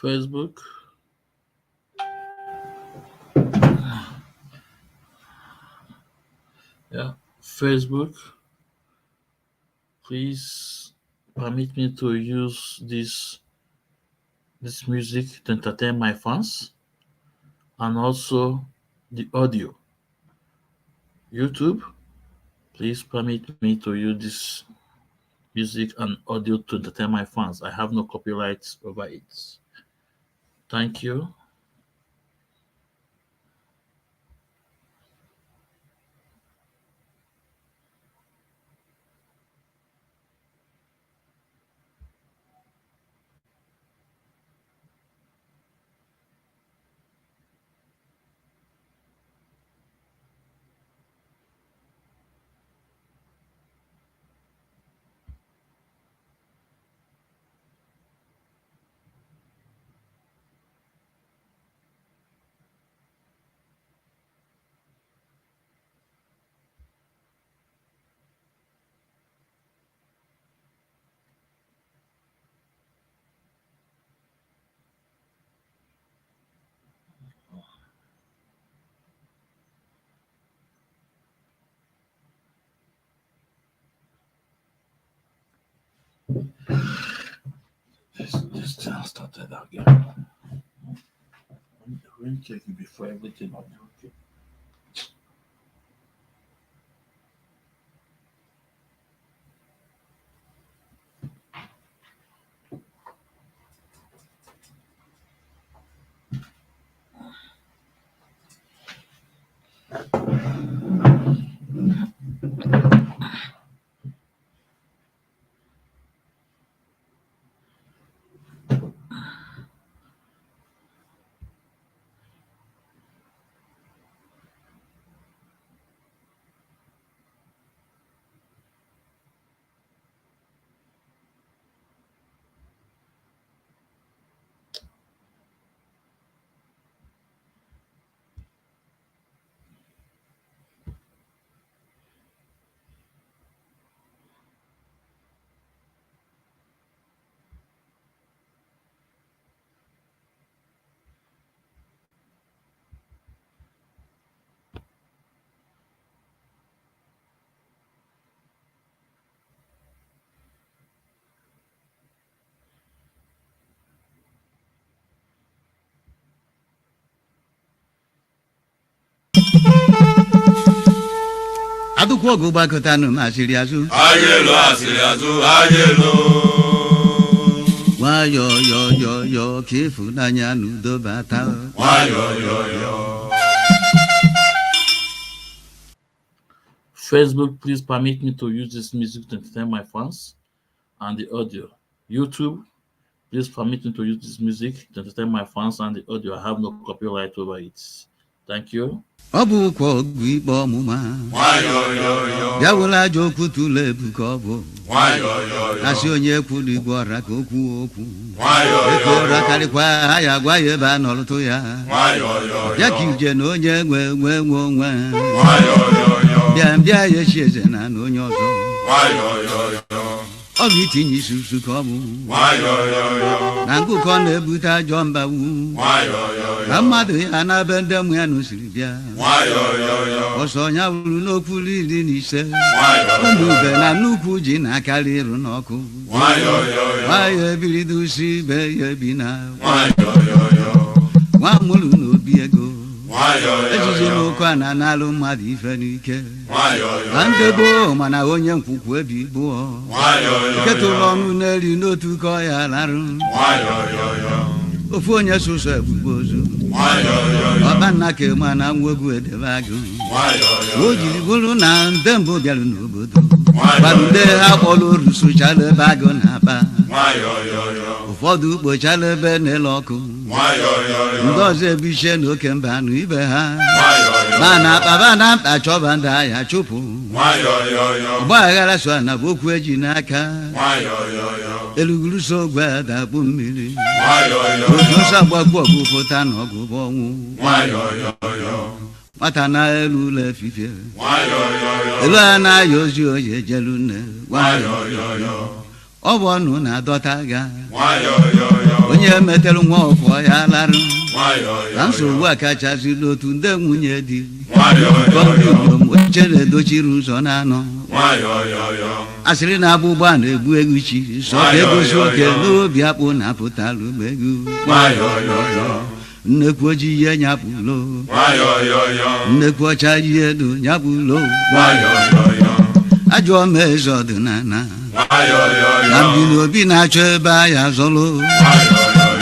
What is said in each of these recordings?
Facebook. Yeah, Facebook. Please permit me to use this music to entertain my fans and also the audio. YouTube, please permit me to use this music and audio to entertain my fans. I have no copyrights over it. Thank you. This thing started again. I'm checking before everything. Okay. Adukwo go bakotanu masiri azu. Ayelo asiri azu ayelo. Wa yo kifu nanya nudo bata. Wa yo. Facebook, please permit me to use this music to entertain my fans and the audio. YouTube, please permit me to use this music to entertain my fans and the audio. I have no copyright over it. Thank you. Obu kwa gwibo muma. Wa yo. Yawula joku tule bukobo. Wa yo. Asi onye kwuli gwara ka okwu okwu. Wa yo. Ekora karikwa aya gwa ye ba noluto ya. Wa yo. Ya kije no onye nwe. Wa yo. Bia ye sheze na no onye ozo. Wa yo. Obi tinyi susu ko mu. Wa yo. Na nguko na ebuta jomba wu. Wa yo. Amadu ya na bende mu ya no siri bia. Wa yo. Osonya wuru n'okwu lili n'ise. Wa yo. Ndube na nnukwu ji na akaliru n'ọkụ. Wa yo. Wa ya ebiridu si be ya bina. Wa yo. Wa mulu n'obi ego. Wa yo. Ejije n'okwu a na-analụ mmadụ ife n'ike. Wa yo. Na ndebo mana onye nkwukwu ebi bụọ. Wa yo. Ketụrụ ọnụ n'eri n'otu ka ọ ya larụ. Wa yo. Ofu onye sụsọ egbugbo ozu. Wa yo. Ọba nna ka ema na nwegwu edebe agụ. Wa yo. O jiri bụrụ na ndị mbụ bịara n'obodo. Gbarude ha kpọrọ oru sụchala ebe agụ na-aba. Wa yo. Ụfọdụ kpochara ebe na-ele ọkụ. Wa yo. Ndị ọzọ ebichie n'oke mba anụ ibe ha. Wa yo. Mana akpaba na mkpa chọba ndị agha chụpụ. Wa yo. Ọgba aghara so na bụ okwu eji n'aka. Wa yo. Eluguru so ogwe adakpu mmiri. Wa yo. Otu ọsọ agbagbu ọgụ pụta na ọgụ bụ ọnwụ. Wa yo. Nwata na elu ụlọ efifie. Wa yo. Elu a na-aya ozi oyi ejelu nne. Wa yo. Ọ bụ ọnụ na-adọta ga. Wa yo. onye metelu nwa ọkwọ ya larụ Wayo na yo nsogbu yo. a kachasị n'otu ndị nwunye di Wayo yo yo. kọmpiutom oche na-edochiri ụzọ na-anọ Wayo yo yo. asịrị na-abụ ụgbọ na-egbu egwu chi sọ ka egosi oke n'obi akpụ na-apụtalụ egwu Wayo yo yo. nnekwu ojii ihe nyapụlo Wayo yo yo. nnekwu ọcha ihe edo nyapụlo Wayo yo yo. ajọ m eze ọdịnala Wayo yo na yo. mbili obi na-achọ ebe ahịa zọlụ Wayo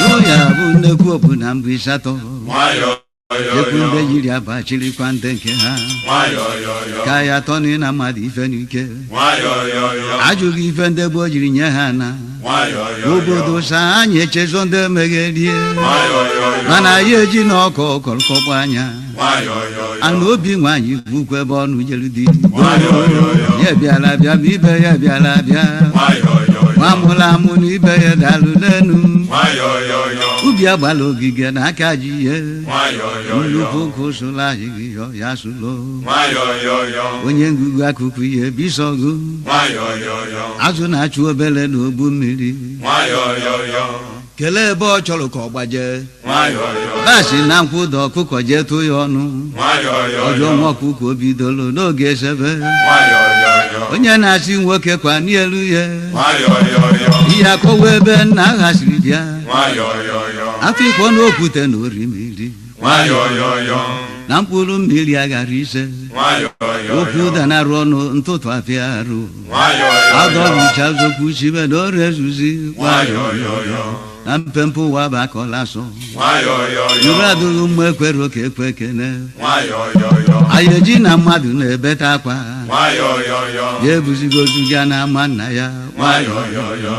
yo yo. ya bụ nnekwu obu na mbụ ịsatọ Wayo yo ekwu yo. ndị yiri abachirikwa ndị nke ha Wayo yo yo. ka ya tọnị na mmadụ ife n'ike Wayo yo yo. ajụghị ife ndị gboo jiri nye ha na Wayo yo yo. obodo sa anyị echezọ ndị megherie Wayo yo yo. mana ya eji na ọkọ kọrọkọkpọ anya Wayo yo yo. ana obi nwaanyị bukwa ebe ọnụ jelu di Wayo yo yo. ya bịala bịa ma ibe ya bịala bịa Wayo yo yo. nwa mụrụ amụ na ibe ya dalụ n'enu Wayo yo yo. ubi agbala ogige na aka ji ihe Wayo yo nnukwu yo. ụkwụ sụla ahịhịa ya sụlo Wayo yo yo. onye ngụgụ akụkụ ihe bisọgụ Wayo yo yo. azụ na-achụ obele n'ogbu mmiri Wayo yo yo. kelee ebe ọ chọrọ ka ọ gbaje Wayo yo. basi na nkwụda ọkụkọ jee tụ ya ọnụ Wayo yo ọjọ yo. nwa ọkụkọ o bidolo n'oge esebe Wayo yo yo. onye na-asị nwoke kwa n'elu ya Wayo yo yo. ihe akọwa ebe nna agha siri bịa Wayo yo yo. afọ ikpọ n'okwute na orimiri Wayo yo yo. na mkpụrụ mmiri aghara ise Wayo yo okwu yo. danarụ ọnụ ntụtụ afịa arụ Wayo yo yo. adọbicha zokwu chibe na ọrụ ezuzi Wayo yo yo. na mpempe ụwa bụ akọla asọ Wayo yo yo. uru adịghị mma ekwere oke ekwe ekene Wayo yo yo. anyị eji na mmadụ na-ebete akwa Wayo yo yo. ya ebuzigozu ya na ama nna ya Wayo yo yo.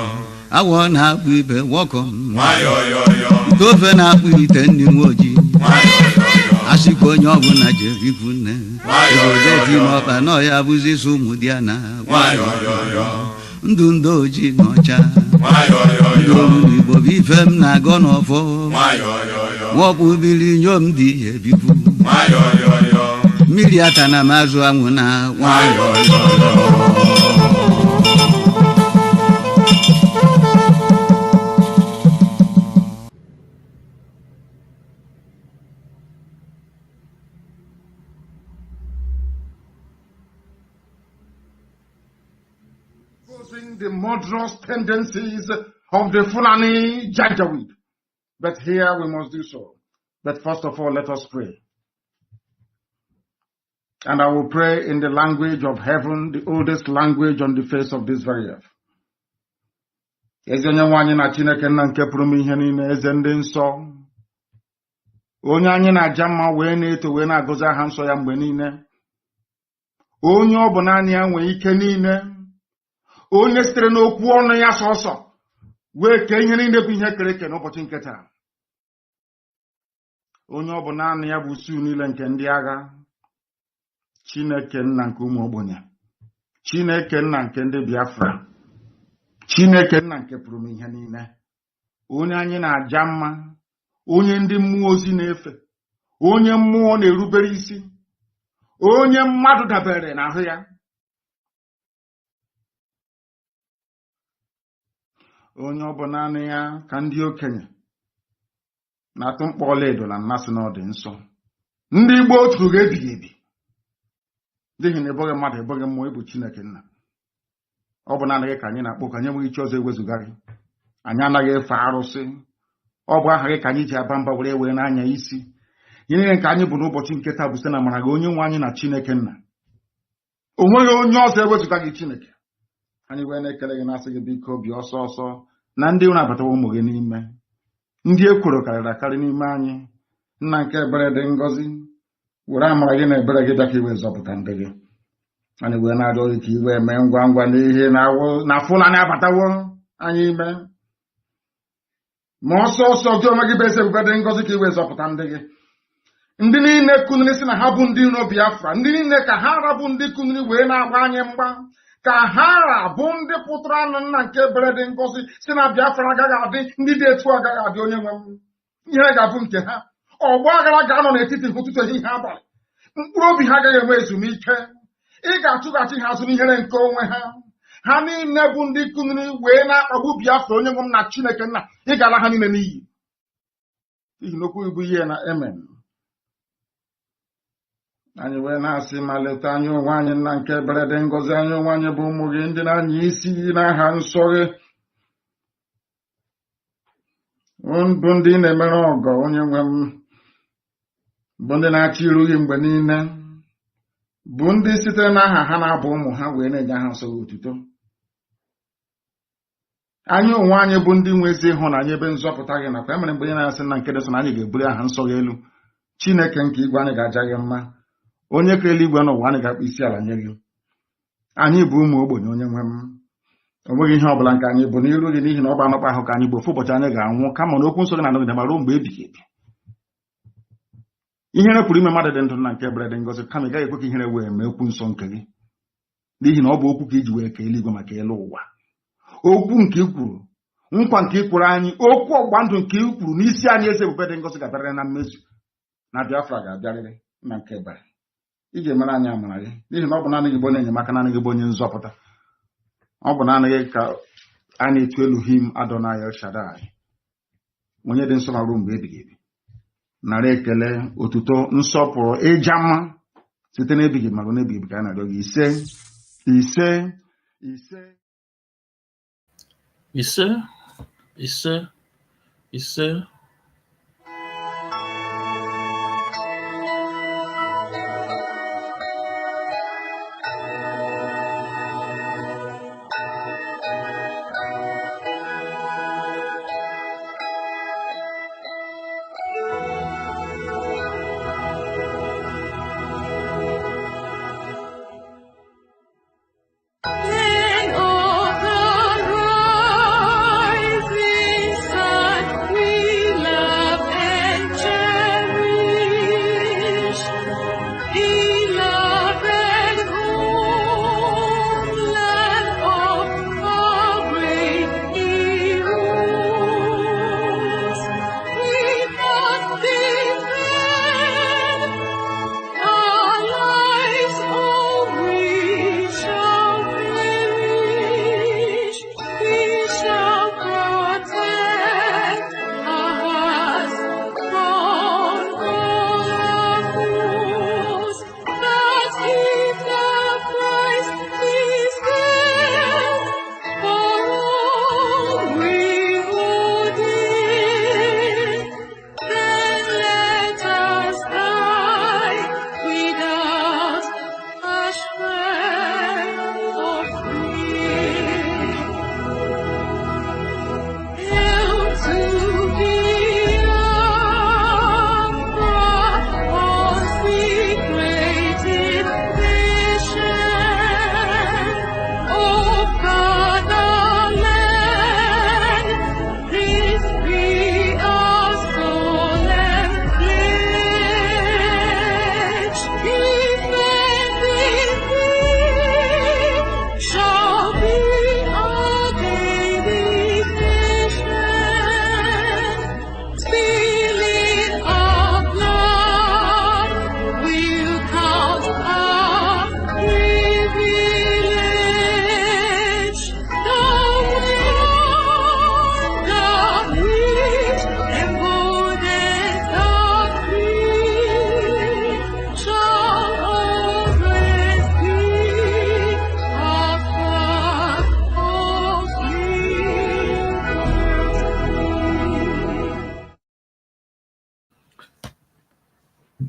awọ na-akpụ ibe wọkọ Wayo yo yo. ite ofe na-akpụ ite nri nwa ojii Wayo yo yo. asịkwa onye ọbụla jerikwu nne Wayo yo ebodeti yo. n'ọkpa na ọya bụzi so ụmụ di ya na Wayo yo yo. ndụ ndị ojii na ọcha Wayo yo ndị yo. olu n'igbo bụ ife m na-agọ n'ọfọ Wayo yo yo. nwọkpụ biri nyom dị ya ebipụ Wayo yo yo. mmiri ata na m azụ anwụ na Wayo yo yo. The murderous tendencies of the Fulani Janjaweed. But here we must do so. But first of all, let us pray. And I will pray in the language of heaven, the oldest language on the face of this very earth. Eze onye nwe anyị na Chineke nna nke pụrụ m ihe niile, eze ndị nsọ. Onye anyị na-aja mma wee na-eto wee na-agọzi aha nsọ ya mgbe niile. Onye ọ bụ naanị ya nwee ike niile. Onye sitere n'okwu ọnụ ya sọsọ wee kee ihe niile bụ ihe kere eke n'ụbọchị nke taa. Onye ọ bụ naanị ya bụ usu niile nke ndị agha. Chineke nna nke ụmụ ogbenye. Chineke nna nke ndị Biafra. Chineke nna nke pụrụ m ihe niile. Onye anyị na-aja mma. Onye ndị mmụọ ozi na-efe. Onye mmụọ na-erubere isi. Onye mmadụ dabere n'ahụ ya. Onye ọ bụ naanị ya ka ndị okenye na-atụ mkpọ ọlaedo na mmasị na ọ dị nsọ. Ndị Igbo otu ga-ebighị ebi. N'ihi na eboghị mmadụ eboghị mmụọ ịbụ Chineke nna. Ọ bụ naanị gị ka anyị na-akpọ ka anyị enweghị iche ọzọ ewezụga gị. Anyị anaghị efe arụsị. Ọ bụ aha gị ka anyị ji aba mba were n'anya isi. Ihe niile nke anyị bụ n'ụbọchị nke taa bụ site na amara gị onye nwe anyị na Chineke nna. O nweghị onye ọzọ ewezụga gị Chineke. Anyị wee na-ekele gị na-asị gị biko obi ọsọ ọsọ na ndị unu abatawa ụmụ gị n'ime. Ndị ekworo karịrị akarị n'ime anyị. Nna nke ebere dị ngọzi. Were amara gị na ebere gị bịa ka iwe zọpụta ndị gị. Anyị wee na-arịọ gị ka iwe mee ngwa ngwa n'ihe na Fulani abatawo anyị ime. Ma ọsọ ọsọ gị onwe gị bụ eze ebube dị ngọzi ka iwe zọpụta ndị gị. Ndị niile kuniri si na ha bụ ndị iro Biafra. Ndị niile ka ha rabụ ndị kuniri wee na-agba anyị mgba. Ka ha bụ ndị pụtara na nna nke ebere dị ngọzi si na Biafra agaghị adị, ndị dị etu agaghị adị onye nwe m. Ihe ga-abụ nke ha. Ọgbọ aghara ga-anọ n'etiti ụtụtụ ehihie abalị. Mkpụrụ obi ha agaghị enwe ezumike. Ị ga-achụghachi ha azụ n'ihere nke onwe ha. ha niile bụ ndị kuniri wee na-akpagbu Biafra onye nwe m na Chineke nna ị ga-ala ha niile n'iyi n'ihi na okwu bụ ihe na amen. Anyị wee na-asị ma leta anyị onwe anyị nna nke berede ngọzi anyị onwe anyị bụ ụmụ gị ndị na-anya isi n'aha nsọ gị bụ ndị na-emere ọgọ onye nwe m bụ ndị na-achị iru gị mgbe niile bụ ndị sitere n'aha ha na-abụ ụmụ ha wee na-enye aha nsọ gị otuto. Anyị onwe anyị bụ ndị nwe ezi ịhụnanya ebe nzọpụta gị nakwa emere mgbe ị na-asị na nke dị sọ na anyị ga-ebuli aha nsọ gị elu. Chineke nke igwe anyị ga-aja gị mma, onye ka eluigwe n'ụwa anyị ga-akpụ isi ala nye gị. Anyị bụ ụmụ ogbenye onye nwe m, o nweghị ihe ọ bụla nke anyị bụ n'iru gị n'ihi na ọ bụ anọkpa ahụ ka anyị bụ ofu ụbọchị anyị ga-anwụ, kama na okwu nsọ gị na-anọgide ma ruo mgbe ebighị ebi. Ihere pụrụ ime mmadụ dị ndụ na nke ebere dị ngọzi, kama ị gaghị ekwe ka ihere wee mee okwu nsọ nke gị, n'ihi na ọ bụ okwu ka iji wee ka eluigwe maka elu ụwa. Okwu nke i kwuru, nkwa nke i kwuru anyị, okwu ọgba ndụ nke i kwuru n'isi anyị eze ebube dị ngọzi ga-abịarịrị na mmezu, na Biafra ga-abịarịrị na nke ebere. Ị ga-emere anyị amara gị, n'ihi na ọ bụ naanị gị bụ onye enyemaka, naanị gị bụ onye nzọpụta. Ọ bụ naanị gị ka a na-etu Elohim Adonai El Shaddai, onye dị nsọ na ruo mgbe ebighị ebi. Nara ekele, otuto, nsọpụrụ, ịja mma site n'ebighị ma ruo n'ebighị ebi ka a na-arịọ gị. Ise ise ise ise ise ise.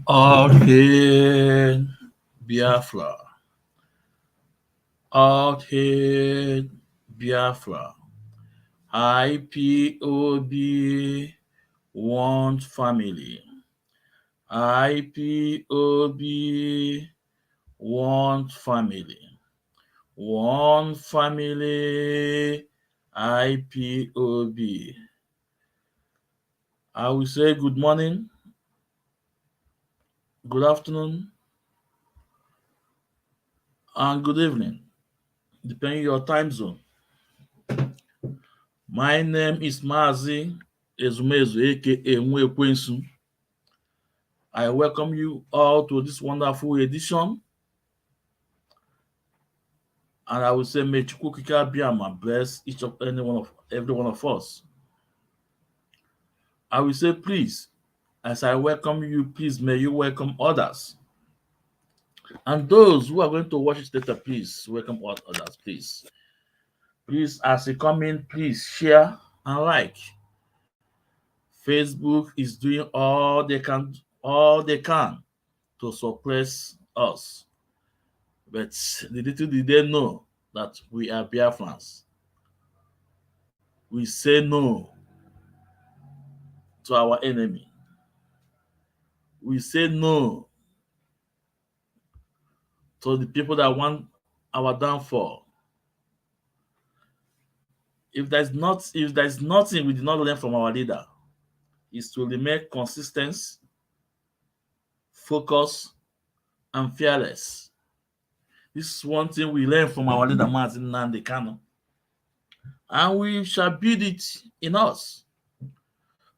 Out here, Biafra. Out here, Biafra. IPOB want family. IPOB want family. One family, IPOB. I will say good morning, good afternoon, and good evening, depending on your time zone. My name is Mazi Ezumezu, aka Nwekwensu. I welcome you all to this wonderful edition. And I will say, may Chukwukika Biama bless every one of us. I will say, please, as I welcome you, please may you welcome others. And those who are going to watch it later, please welcome all others, please. Please, as you come in, please share and like. Facebook is doing all they can to suppress us. But little did they know that we are Biafrans. We say no to our enemy. We say no to the people that want our downfall. If there's nothing we did not learn from our leader, is to remain consistent, focused, and fearless. This is one thing we learned from our leader, Martin Nnamdi Kanu, and we shall build it in us.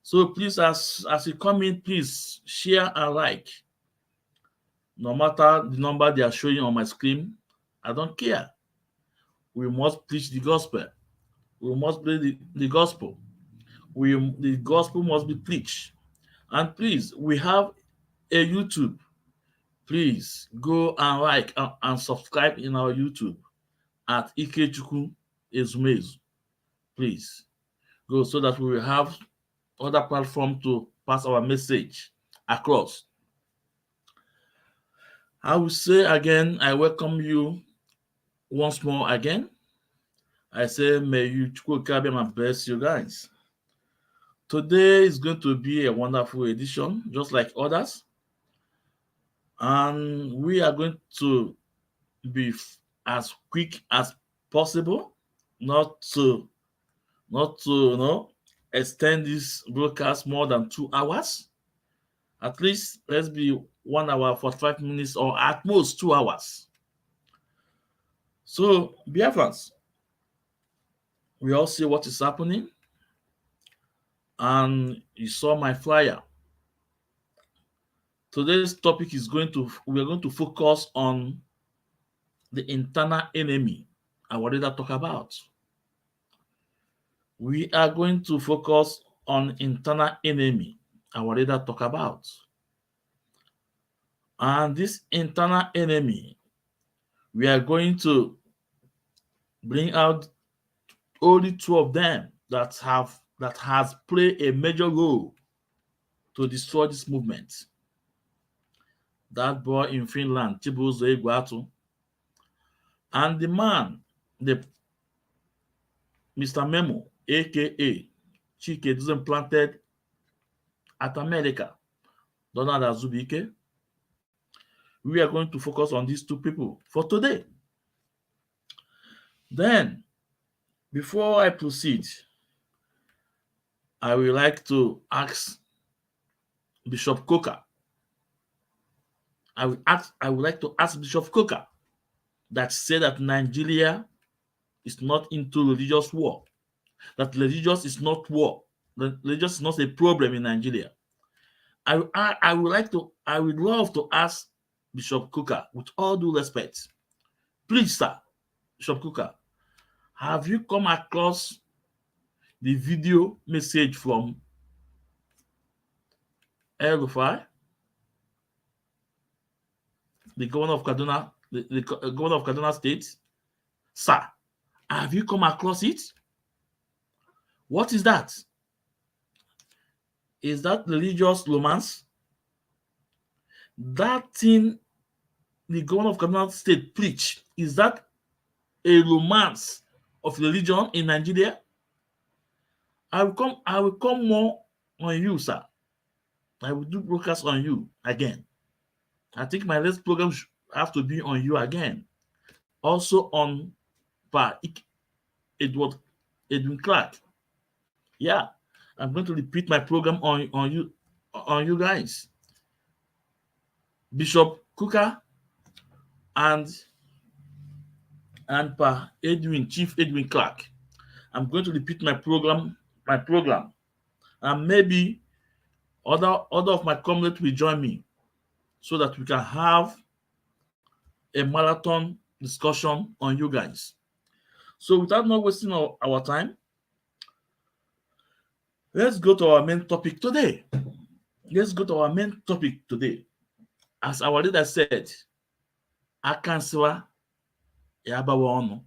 So please, as you come in, please share and like. No matter the number they are showing on my screen, I don't care. We must preach the gospel. We must play the gospel. The gospel must be preached. And please, we have a YouTube. Please go and like and subscribe in our YouTube at Ikechukwu Ezumezu. Please go so that we will have other platform to pass our message across. I will say again, I welcome you once more again. I say, may you Chukwuka bless you guys. Today is going to be a wonderful edition, just like others. And we are going to be as quick as possible, not to extend this broadcast more than 2 hours. At least let's be 1 hour 45 minutes or at most 2 hours. So, Biafrans, we all see what is happening, and you saw my flyer. Today's topic is we are going to focus on the internal enemy I wanted to talk about. We are going to focus on internal enemy I wanted to talk about. And this internal enemy, we are going to bring out only 2 of them that has played a major role to destroy this movement. That boy in Finland, Chibuzo Egwatu, and the man, Mr. Memo, aka Chike Duzem planted at America, Donald Azubike. We are going to focus on these 2 people for today. Then, before I proceed, I would like to ask Bishop Coker. I would like to ask Bishop Coker that said that Nigeria is not into religious war, that religious is not war, that religious is not a problem in Nigeria. I would love to ask Bishop Coker, with all due respect, please, sir, Bishop Coker, have you come across the video message from El-Rufai, the governor of Kaduna, the governor of Kaduna State? Sir, have you come across it? What is that? Is that religious romance? That thing the governor of Kaduna State preach, is that a romance of religion in Nigeria? I will come more on you, sir. I will do broadcast on you again. I think my next program have to be on you again. Also on Edwin Clark. Yeah, I'm going to repeat my program on you guys. Bishop Coker and Chief Edwin Clark. I'm going to repeat my program, and maybe other of my comrades will join me so that we can have a marathon discussion on you guys. So without not wasting our time, let's go to our main topic today. As our leader said, Akansiwa Yabawa Onu.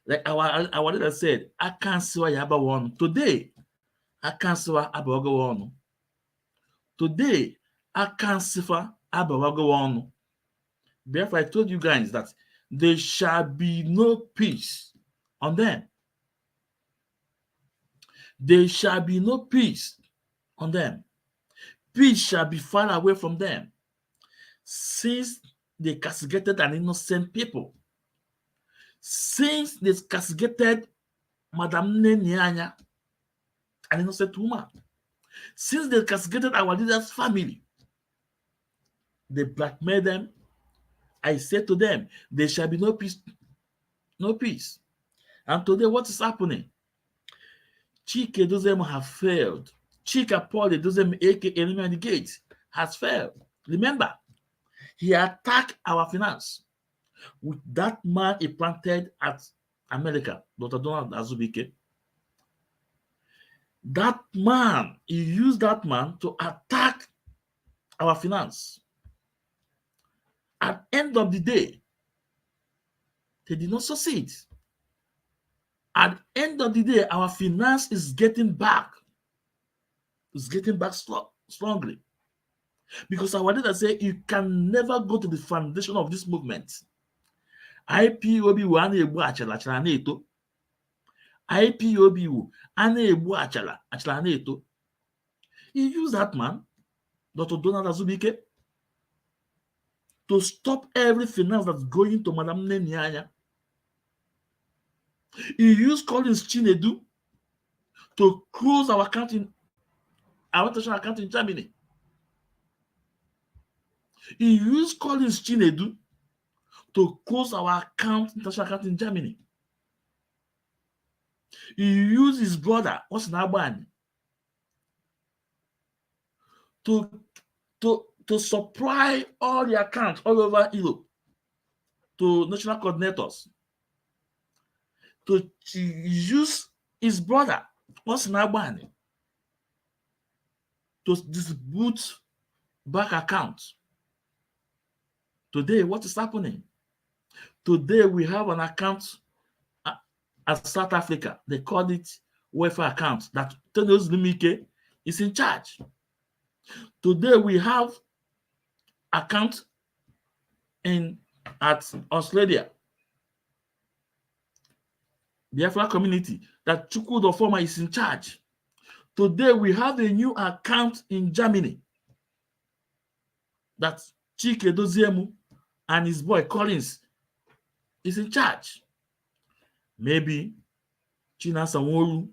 Like our leader said, Akansiwa Yabawa Onu. Today, Akansiwa Abawa Onu. Today, Akansiwa Abawa Onu. Therefore, I told you guys that there shall be no peace on them. There shall be no peace on them. Peace shall be far away from them, since they castigated an innocent people. Since they castigated Madame Nenyanya, an innocent woman. Since they castigated our leader's family, they blackmailed them. I said to them, there shall be no peace. No peace. And today, what is happening? Chike Dozem have failed. Chika Paul Dozem, aka Enemy at the Gate, has failed. Remember, he attacked our finance with that man he planted at America, Dr. Donald Azubike. That man, he used that man to attack our finance. At the end of the day, they did not succeed. At the end of the day, our finance is getting back. It's getting back strongly. Because our leader said you can never go to the foundation of this movement. IPOB will ane-egbu achala na-eto. IPOB will ane-egbu achala na-eto. He used that man, Dr. Donald Azubike, to stop every finance that's going to Madame Nenyanya. He used Collins Chinedu to close our account our international account in Germany. He used Collins Chinedu to close our international account in Germany. He used his brother, Osnabani, to supply all the accounts all over Europe to national coordinators. To use his brother, Osnabani, to distribute bank accounts. Today, what is happening? Today, we have an account at South Africa. They call it welfare account that Tenos Limike is in charge. Today, we have account at Australia, the Biafra community, that Chukwudo Former is in charge. Today, we have a new account in Germany that Chike Doziemu and his boy Collins is in charge. Maybe China Sanwo-Olu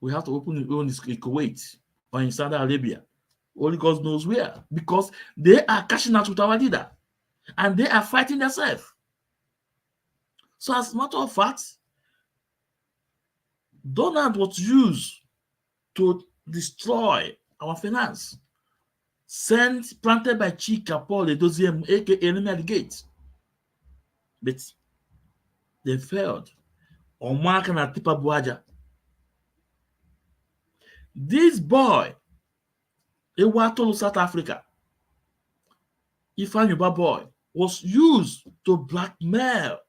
will have to open his own in Kuwait or in Saudi Arabia. Only God knows where, because they are cashing out with our leader and they are fighting themselves. So, as a matter of fact, Donald was used to destroy our finance. Planted by Chika Paul Edoziem, aka Enemy at the Gate. But they failed. Omaka na Tipa Buaja. This boy, Ewatolo South Africa, Ifeanyi boy, was used to blackmail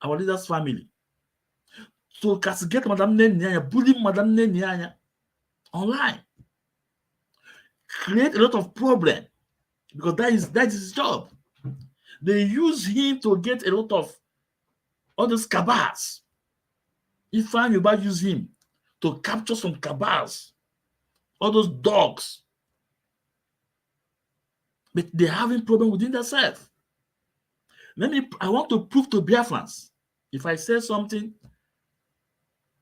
our leader's family, to castigate Madame Nenyanya, bully Madame Nenyanya online, create a lot of problem, because that is his job. They use him to get a lot of all those cabals. Ifeanyi use him to capture some cabals, all those dogs. But they're having problem within themselves. I want to prove to Biafrans, if I say something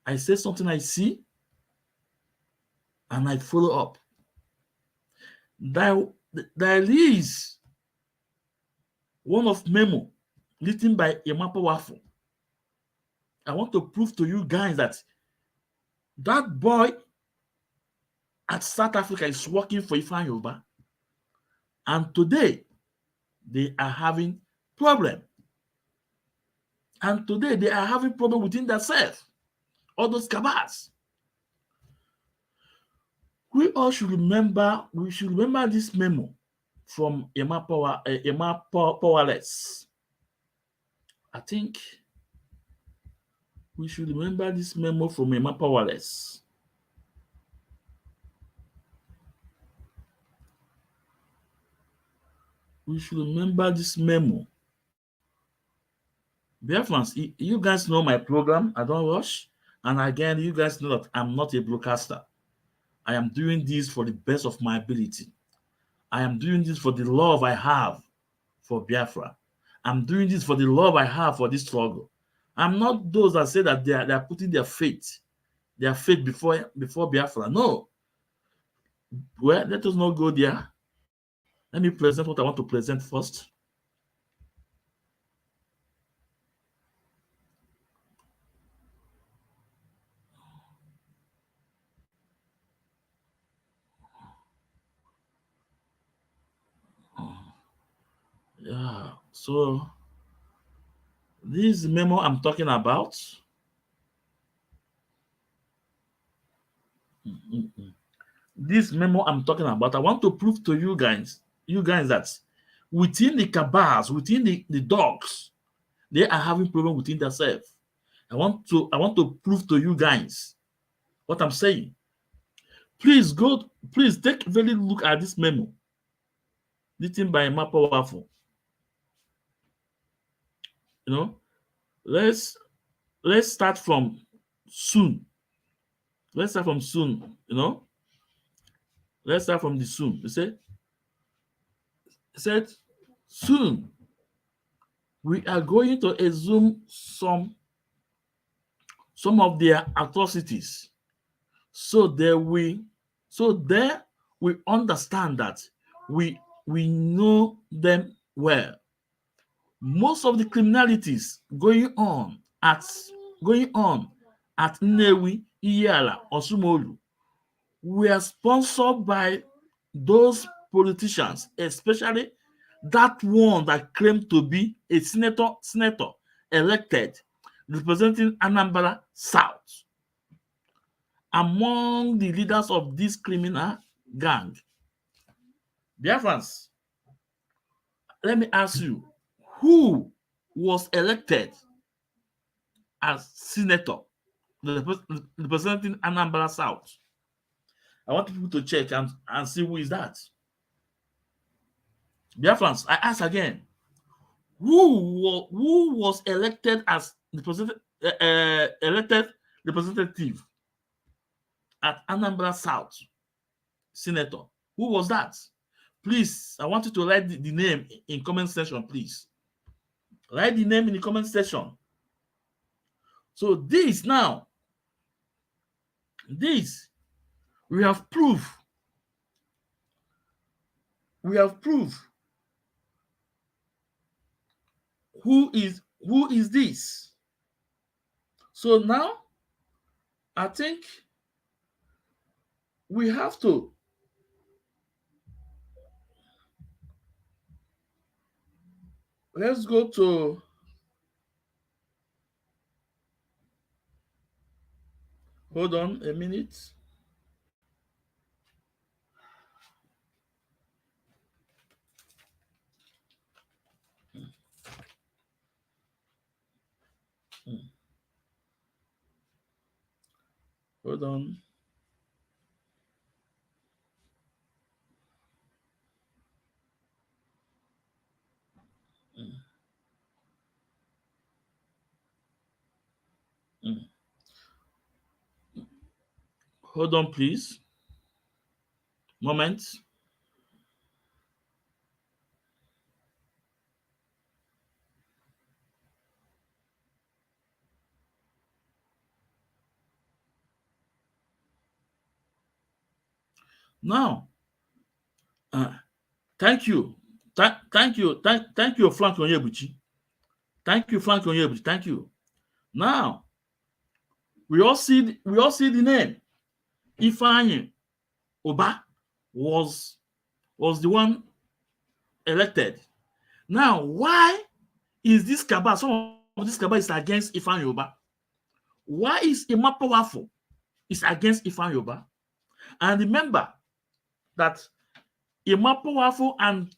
I see, and I follow up. There is one of memo written by Emapa Wafu. I want to prove to you guys that boy at South Africa is working for Ifeanyi Uba. And today, they are having problem. And today they are having problem within themselves. All those cabals. We all should remember. We should remember this memo from Emma Powerless. I think we should remember this memo from Emma Powerless. We should remember this memo. Friends, you guys know my program. I don't rush. And again, you guys know that I'm not a broadcaster. I am doing this for the best of my ability. I am doing this for the love I have for Biafra. I'm doing this for the love I have for this struggle. I'm not those that say that they are putting their faith before Biafra. No. Well, let us not go there. Let me present what I want to present first. Yeah, so this memo I'm talking about. This memo I'm talking about, I want to prove to you guys that within the cabals, within the dogs, they are having problem within themselves. I want to prove to you guys what I'm saying. Please take a very look at this memo. Written by Emma Powerful. Let's start from soon. Let's start from soon, Let's start from the soon. It said, soon we are going to assume some of their atrocities. So there we understand that we know them well. Most of the criminalities going on at Nnewi, Iyala, Osumolu were sponsored by those politicians, especially that one that claimed to be a senator elected representing Anambra South. Among the leaders of this criminal gang. Dear friends, let me ask you, who was elected as senator representing Anambra South? I want people to check and see who is that. Dear friends, I ask again, who was elected as elected representative at Anambra South senator? Who was that? Please, I want you to write the name in comment section, please. Write the name in the comment section. So this, we have proof. We have proof. Who is this? So now, I think we have to let's go to hold on a minute. Hold on. Hold on, please. Moment. Now, thank you. Thank you, Frank Onyebuchi. Thank you, Frank Onyebuchi. Thank you. Now, we all see the name. Ifeanyi Oba was the one elected. Now, why is this cabal, some of this cabal is against Ifan Yoruba? Why is Ima powerful? Is against Ifan Yoruba? And remember that Ima powerful and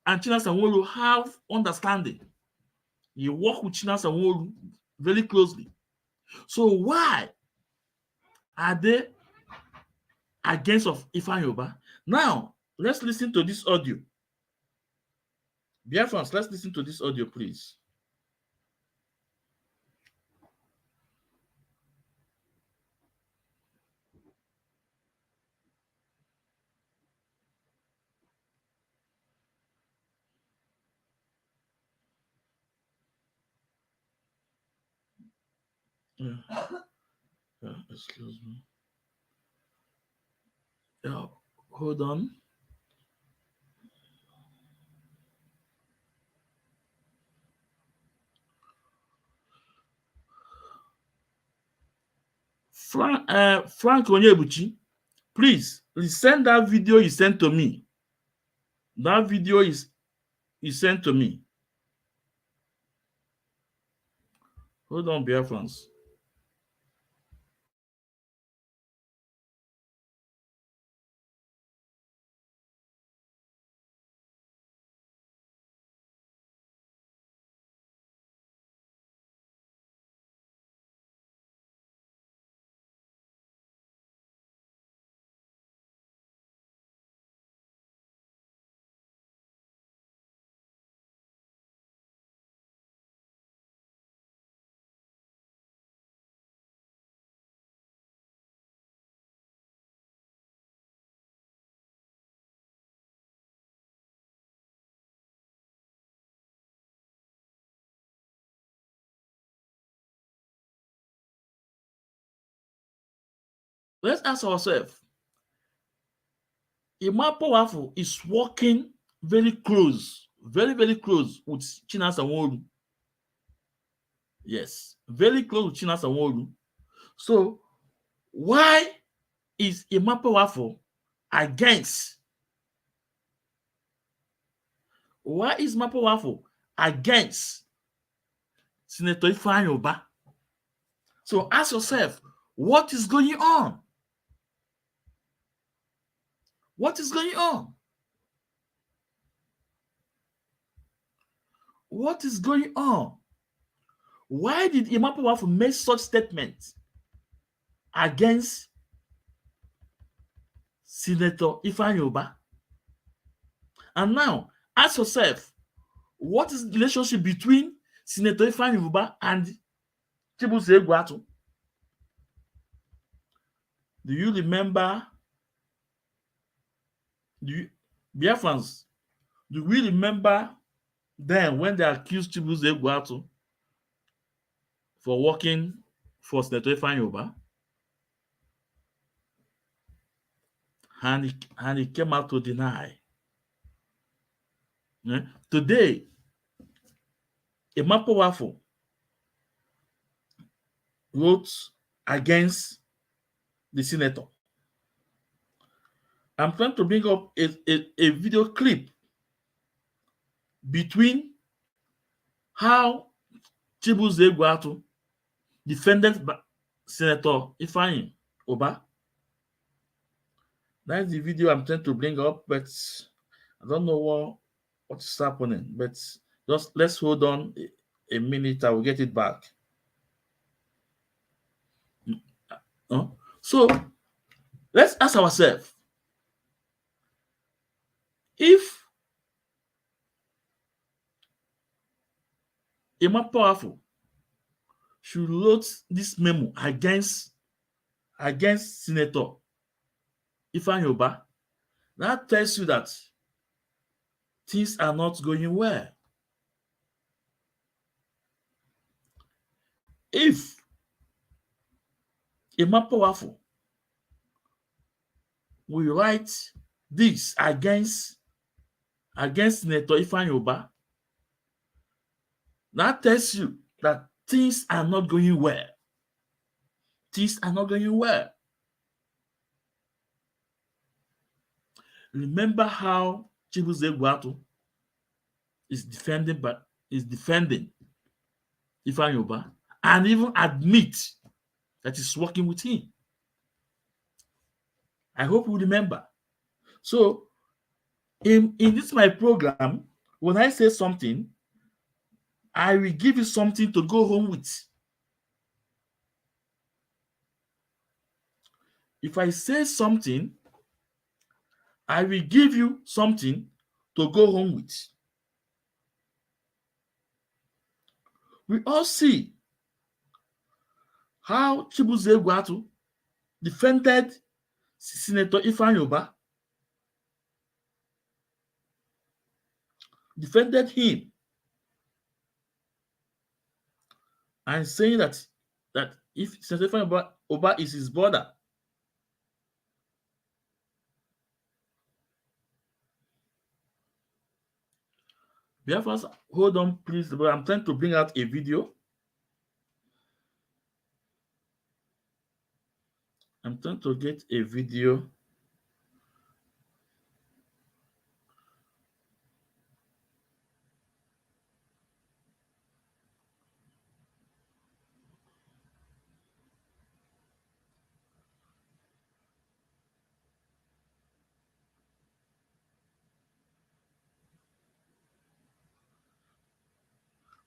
China Sanwo-Olu have understanding. You work with China Sanwo-Olu very closely. So why are they against of Ifan Yoruba? Now, let's listen to this audio. Dear friends, let's listen to this audio, please. Excuse me. Hold on. Frank Onyebuchi, please send that video you sent to me. That video is sent to me. Hold on, dear friends. Let's ask ourselves, Ima Powerful is working very close, very, very close with China Sanwo-Olu. Yes, very close with China Sanwo-Olu. So, why is Ima Powerful against? Why is Ima Powerful against Senator Ifeanyi Ubah? So, ask yourself, what is going on? What is going on? What is going on? Why did Ima Powerful make such statements against Senator Ifeanyi Ubah? And now, ask yourself, what is the relationship between Senator Ifeanyi Ubah and Chibuze Egwuatu? Do you remember? Biafrans, do we remember then when they accused Chibuze Egwuatu for working for Senator Ifeanyi Ubah? And he came out to deny. Today, Ima Powerful wrote against the senator. I'm trying to bring up a video clip between how Chibuze Egwuatu defended Senator Ifeanyi Ubah. That's the video I'm trying to bring up, but I don't know what is happening. But just let's hold on a minute. I will get it back. So let's ask ourselves, if Ima Powerful should wrote this memo against Senator Ifeanyi Ubah, that tells you that things are not going well. If Ima Powerful will write this against Senator Ifeanyi Ubah, that tells you that things are not going well. Things are not going well. Remember how Chibuze Egwuatu is defending Ifeanyi Uba and even admit that he's working with him. I hope you remember. So in this my program, when I say something, I will give you something to go home with. If I say something, I will give you something to go home with. We all see how Chibuze Egwuatu defended Senator Ifeanyi Uba, defended him, and saying that if Senator Ifeanyi Uba is his brother, Biafras, hold on, please. But I'm trying to bring out a video. I'm trying to get a video.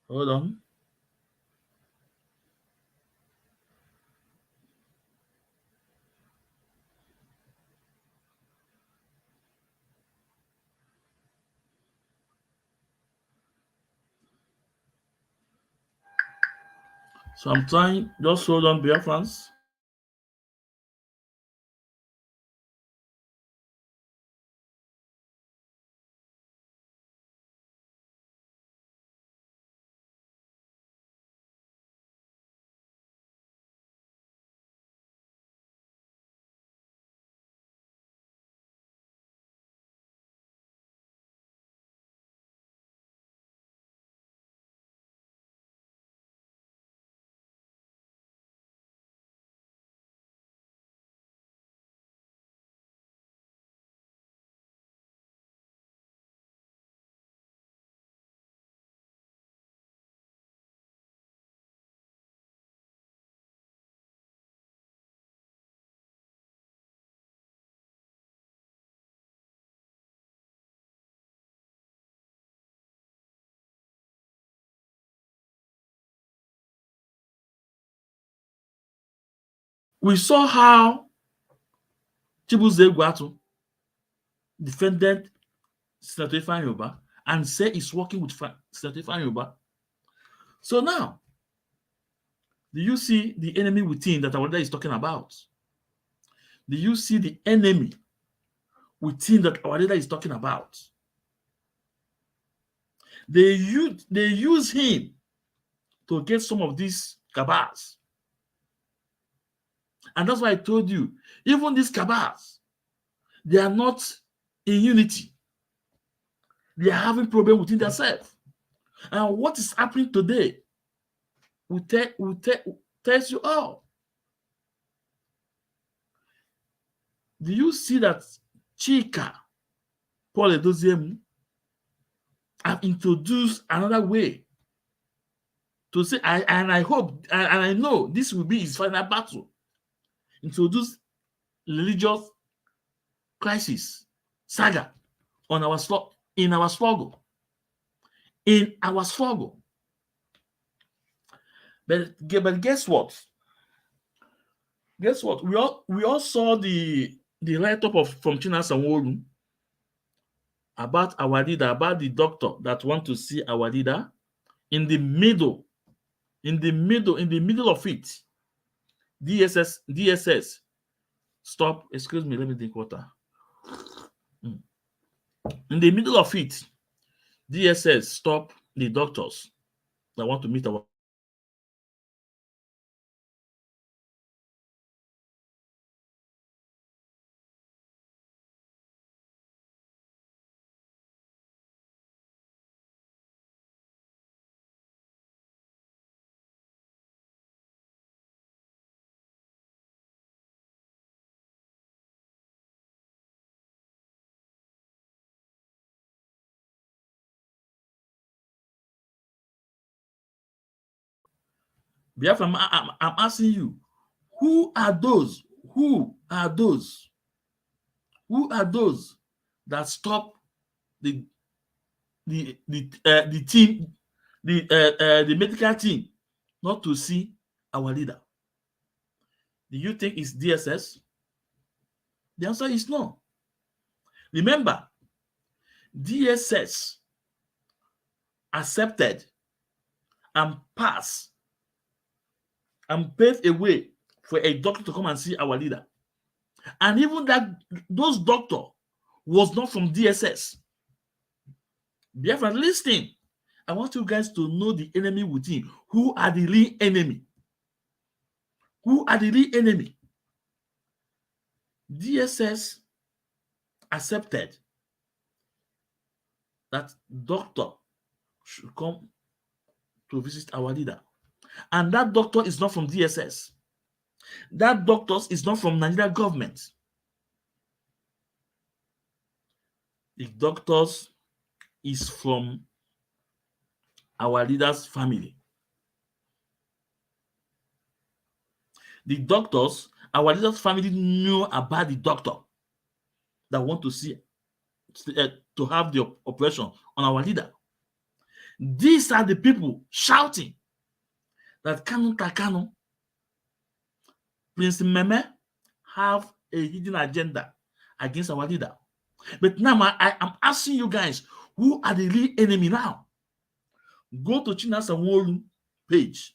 Hold on. So I'm trying. Just hold on, Biafrans. We saw how Chibuze Egwuatu defended Senator Ifeanyi Uba and said he's working with Senator Ifeanyi Uba. So now, do you see the enemy within that our leader is talking about? Do you see the enemy within that our leader is talking about? They use him to get some of these cabals. And that's why I told you, even these cabals, they are not in unity. They are having problems within themselves. And what is happening today tells you all. Do you see that Chika, Paul Edoziemu, have introduced another way to say, I hope, and I know this will be his final battle, introduce religious crisis, saga on in our struggle. In our struggle. But guess what? Guess what? We all saw the write-up from China Sanwo-Olu about our leader, about the doctor that want to see our leader. In the middle of it, DSS stop. Excuse me, let me drink water. In the middle of it, DSS stop the doctors that want to meet our Biafra, I'm asking you, who are those? Who are those? Who are those that stop the team, the medical team, not to see our leader? Do you think it's DSS? The answer is no. Remember, DSS accepted and passed and paved a way for a doctor to come and see our leader. And even that, those doctor was not from DSS. Biafra, listen. I want you guys to know the enemy within. Who are the real enemy? Who are the real enemy? DSS accepted that doctor should come to visit our leader. And that doctor is not from DSS. That doctor is not from Nigeria government. The doctors is from our leader's family. The doctors, our leader's family knew about the doctor that want to see, to have the operation on our leader. These are the people shouting that Kanu, Prince Meme have a hidden agenda against our leader. But now I am asking you guys, who are the real enemy now? Go to Chinasa Sanwo-Olu page.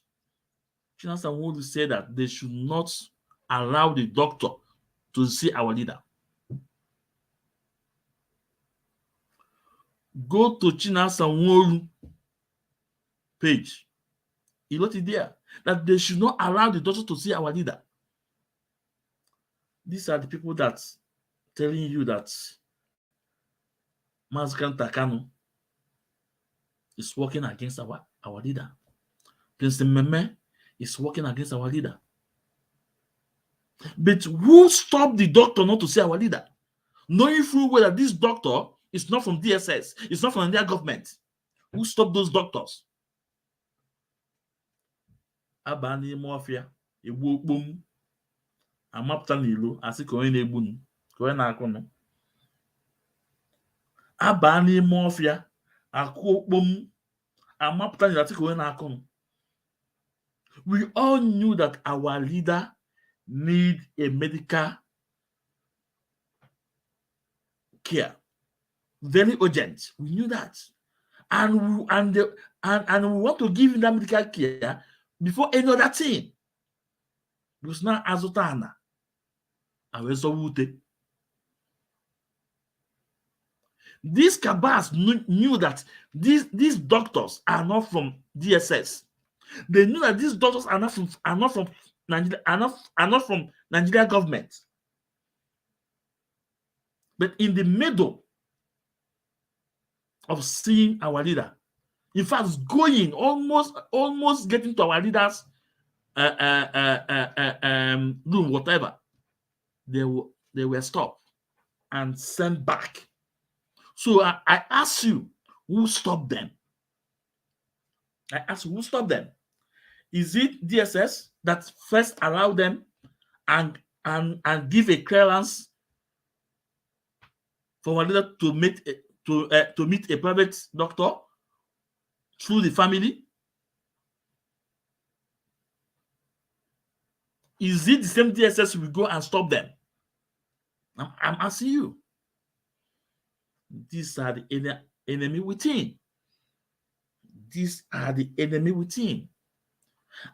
Chinasa Sanwo-Olu said that they should not allow the doctor to see our leader. Go to Chinasa Sanwo-Olu page. He wrote it there that they should not allow the doctor to see our leader. These are the people that telling you that Mazkan Takano is working against our leader. Prince Meme is working against our leader. But who stopped the doctor not to see our leader? Knowing full well that this doctor is not from DSS, it's not from their government. Who stopped those doctors? Abani Mafia, a boom, a maptanilo, as a coin a boon, coin akono. Abani Mafia, a boom, a maptanilo, coin akono. We all knew that our leader need a medical care, very urgent. We knew that, and we want to give him that medical care before any other thing. Because now Azotana, these cabals knew that these doctors are not from DSS. They knew that these doctors are not from Nigeria, are not from Nigeria government. But in the middle of seeing our leader, in fact, going almost getting to our leader's room, whatever, they were stopped and sent back. So I ask you, who stopped them? I ask you, who stopped them? Is it DSS that first allowed them and give a clearance for our leader to meet a private doctor through the family? Is it the same DSS will go and stop them? I'm asking you. These are the enemy within. These are the enemy within.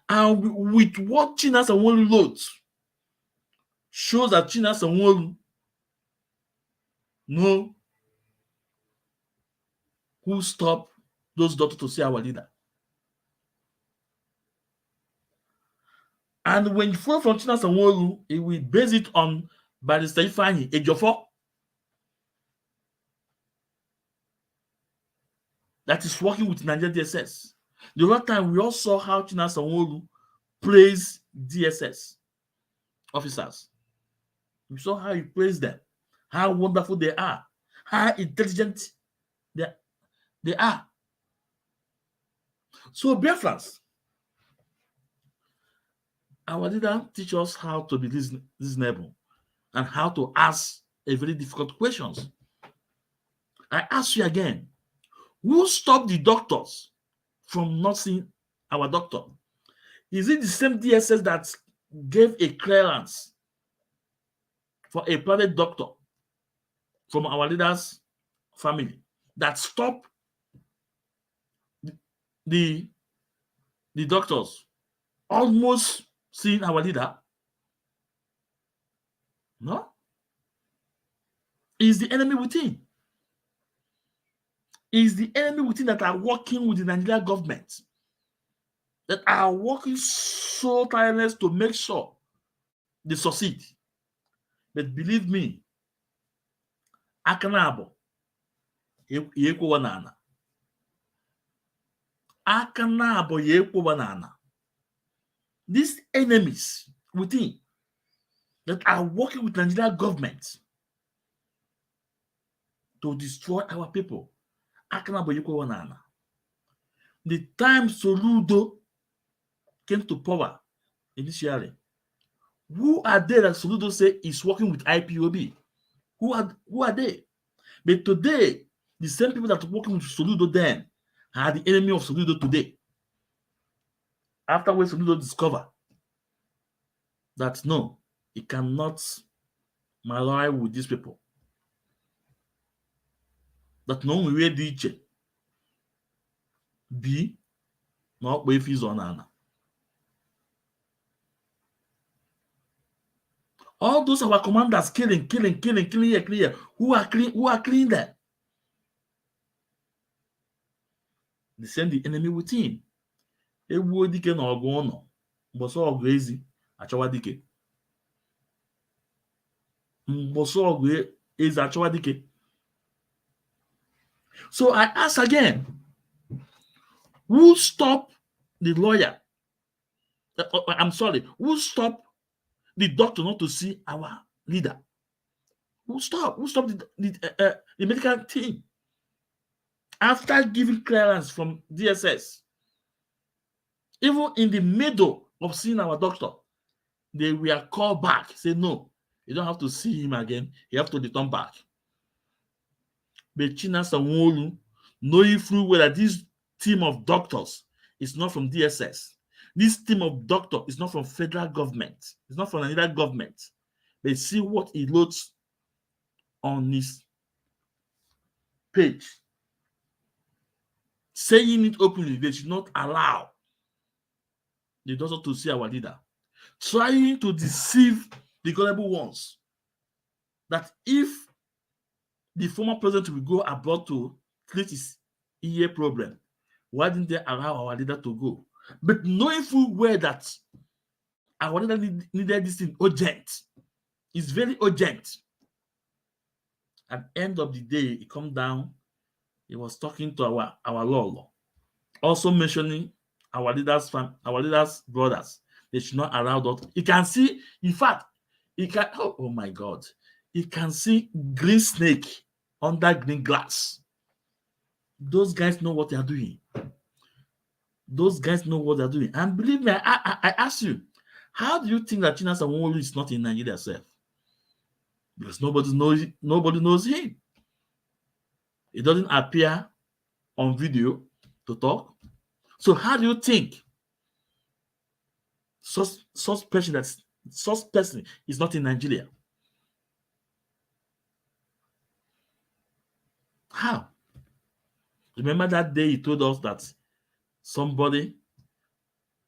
And with what Chinasa Sanwo-Olu wrote, shows that Chinasa Sanwo-Olu know who stopped those doctors to see our leader. And when you follow from Chinasa Sanwo-Olu, it will base it on Barrister Ifeanyi Ejiofor. That is working with Nigeria DSS. The other time, we all saw how Chinasa Sanwo-Olu praised DSS officers. We saw how he praised them, how wonderful they are, how intelligent they are. So, Biafrans, Our leader teach us how to be reasonable and how to ask a very difficult questions. I ask you again, who stopped the doctors from not seeing our doctor? Is it the same DSS that gave a clearance for a private doctor from our leader's family that stopped the doctors almost seeing our leader? No. It's the enemy within. It's the enemy within that are working with the Nigerian government, that are working so tireless to make sure they succeed. But believe me, Akanabo, Yekwanana. Akanabo, Yekwanana. These enemies within that are working with Nigerian government to destroy our people. Akanabo, Yekwanana. The time Soludo came to power initially, who are they that Soludo say is working with IPOB? Who are they? But today, the same people that are working with Soludo then are the enemy of Soludo today. After when Soludo discover that no, he cannot marry with these people. That no one will DJ B not wave his on Anna. All those our commanders killing here. Who are killing them? They send the enemy within. Ewu dike na ọgụ ụnọ, mgbọsọ ọgụ ezi achọwa dike. Mgbọsọ ọgụ ezi achọwa dike. So I ask again, who stopped the lawyer? I'm sorry, who stopped the doctor not to see our leader? Who stopped the medical team? After giving clearance from DSS, even in the middle of seeing our doctor, they were called back. Say, no, you don't have to see him again. You have to return back. But China Sanwo-Olu, knowing full well that this team of doctors is not from DSS. This team of doctors is not from federal government. It's not from another government. They see what he wrote on his page, saying it openly. They should not allow the doctor to see our leader, trying to deceive the gullible ones that if the former president will go abroad to treat his ear problem, why didn't they allow our leader to go? But knowing full well that our leader needed this thing urgent, it's very urgent. At the end of the day, he come down, he was talking to our law, also mentioning our leaders' brothers. They should not allow that. You can see, in fact, oh my God, you can see green snake under green glass. Those guys know what they are doing. Those guys know what they're doing. And believe me, I ask you, how do you think that China Sanwo-Olu is not in Nigeria itself? Because nobody knows him. He doesn't appear on video to talk. So how do you think such person is not in Nigeria? How? Remember that day he told us that somebody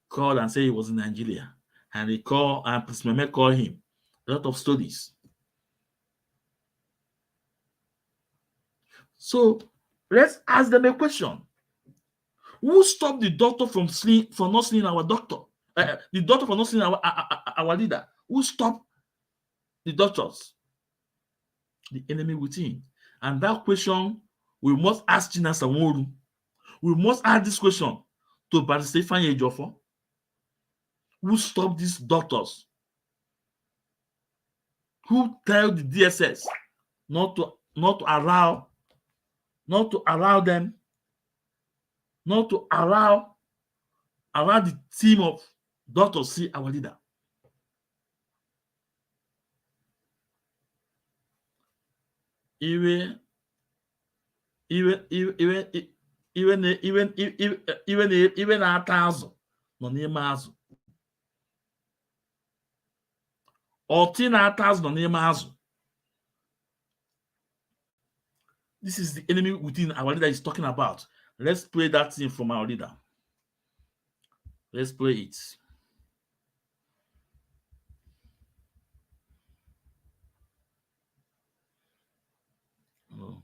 called and said he was in Nigeria, and he called and Prince Mehmet called him. A lot of stories. So let's ask them a question. Who stopped the doctor from not seeing our doctor? The doctor from not seeing our leader? Who stopped the doctors? The enemy within. And that question, we must ask China Sanwo-Olu. We must ask this question to Barrister Ifeanyi Ejiofor. Who stopped these doctors? Who tell the DSS not to allow the team of doctors see our leader? even ata azụ nọ n'ime azụ. Ọtị na-ata azụ nọ n'ime azụ. This is the enemy within our leader is talking about. Let's play that thing from our leader. Let's play it. Oh.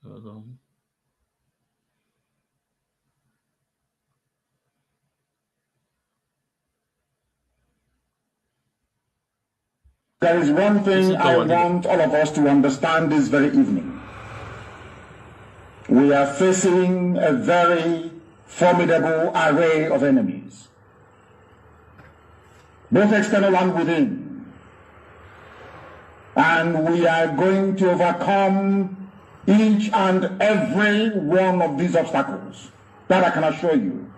Hold on. There is one thing I want all of us to understand this very evening. We are facing a very formidable array of enemies, both external and within. And we are going to overcome each and every one of these obstacles. That I can assure you,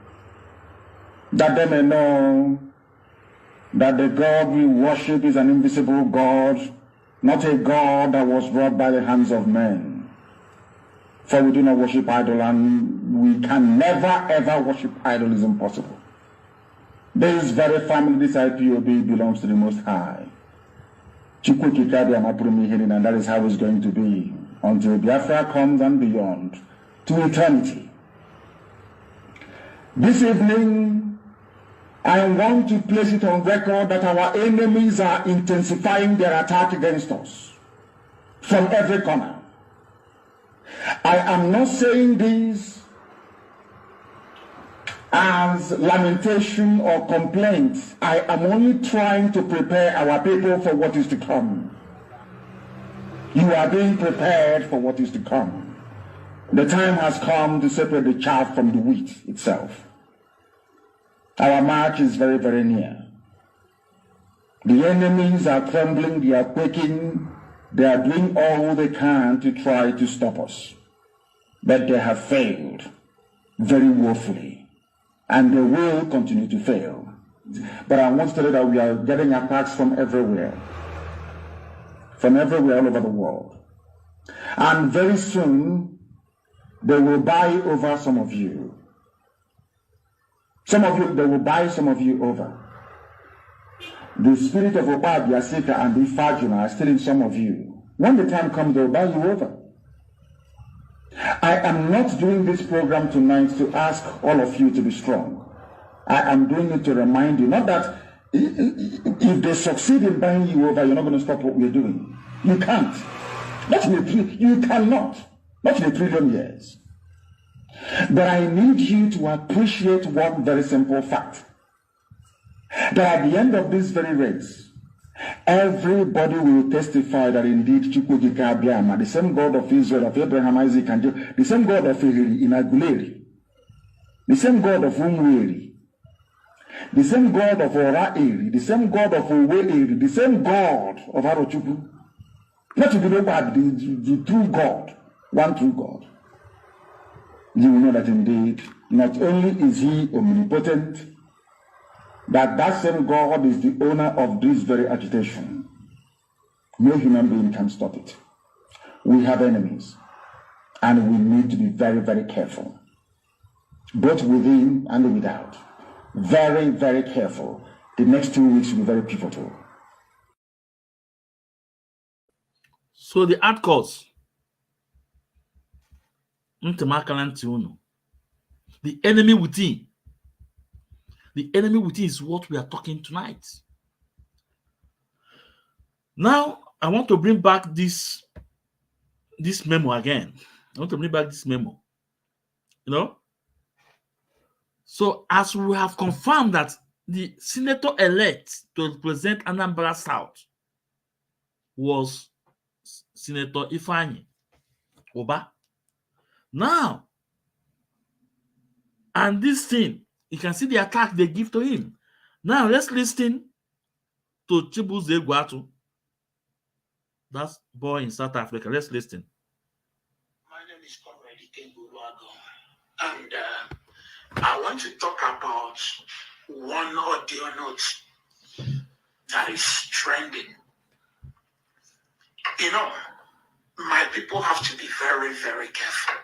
that they may know that the God we worship is an invisible God, not a God that was wrought by the hands of men. For we do not worship idol, and we can never ever worship idol. Is impossible. This very family, this Ipob, belongs to the Most High. And that is how it's going to be until Biafra comes and beyond, to eternity. This evening, I want to place it on record that our enemies are intensifying their attack against us from every corner. I am not saying this as lamentation or complaint. I am only trying to prepare our people for what is to come. You are being prepared for what is to come. The time has come to separate the chaff from the wheat itself. Our march is very, very near. The enemies are trembling, they are quaking, they are doing all they can to try to stop us. But they have failed very woefully, and they will continue to fail. But I want to tell you that we are getting attacks from everywhere all over the world. And very soon, they will buy over some of you. They will buy some of you over. The spirit of Ipob, Yasika, and Ifajuna are still in some of you. When the time comes, they will buy you over. I am not doing this program tonight to ask all of you to be strong. I am doing it to remind you, not that if they succeed in buying you over, you're not going to stop what we're doing. You can't. You cannot. Not in a trillion years. But I need you to appreciate one very simple fact. That at the end of this very race, everybody will testify that indeed Chukwuka Abiyama, the same God of Israel, of Abraham, Isaac, and Jacob, the same God of Inaguleri, the same God of Umweri, the same God of Oraeri, the same God of Oweeri, the same God of Arochukwu, not to be the true God, one true God. You will know that indeed, not only is he omnipotent, that that same God is the owner of this very agitation. No human being can stop it. We have enemies, and we need to be very, very careful, both within and without. Very, very careful. The next 2 weeks will be very pivotal. So the outcomes. The enemy within. The enemy within is what we are talking tonight. Now, I want to bring back this memo again. I want to bring back this memo. So, as we have confirmed that the senator-elect to represent Anambra South was Senator Ifeanyi Oba. Now, and this thing, you can see the attack they give to him. Now, let's listen to Chibuze Guatu. That's boy in South Africa. Let's listen. My name is Comrade Ikegbu, and I want to talk about one audio note that is trending. You know, my people have to be very, very careful.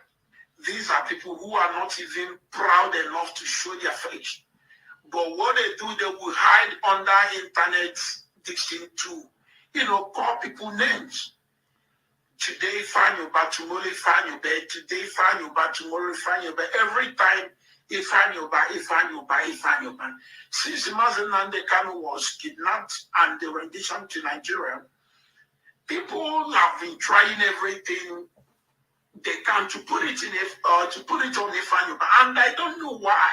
These are people who are not even proud enough to show their face. But what they do, they will hide under internet diction to, call people names. Today, Fanyoba, tomorrow, Fanyoba, today, Fanyoba, tomorrow, Fanyoba. Every time, Fanyoba. Since Mazen Nnamdi Kanu was kidnapped and the rendition to Nigeria, people have been trying everything they can to put it on Fanyoba, and I don't know why.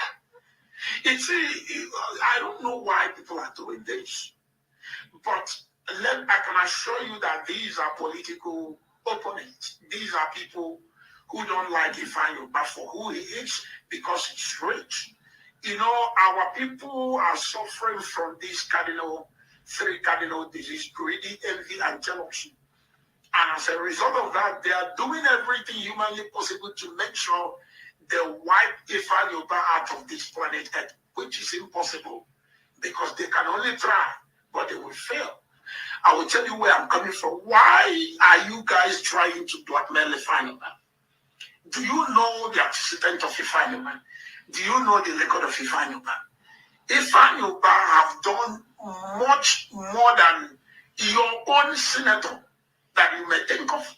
I don't know why people are doing this, but I can assure you that these are political opponents. These are people who don't like Ifanyoba for who he is because he's rich. Our people are suffering from these three cardinal diseases: greedy, envy, and jealousy. And as a result of that, they are doing everything humanly possible to make sure they wipe Ifanyoba out of this planet Earth, which is impossible because they can only try, but they will fail. I will tell you where I'm coming from. Why are you guys trying to blackmail Ifanyoba? Do you know the antecedent of Ifanyoba? Do you know the record of Ifanyoba? Ifanyoba have done much more than your own senator that you may think of.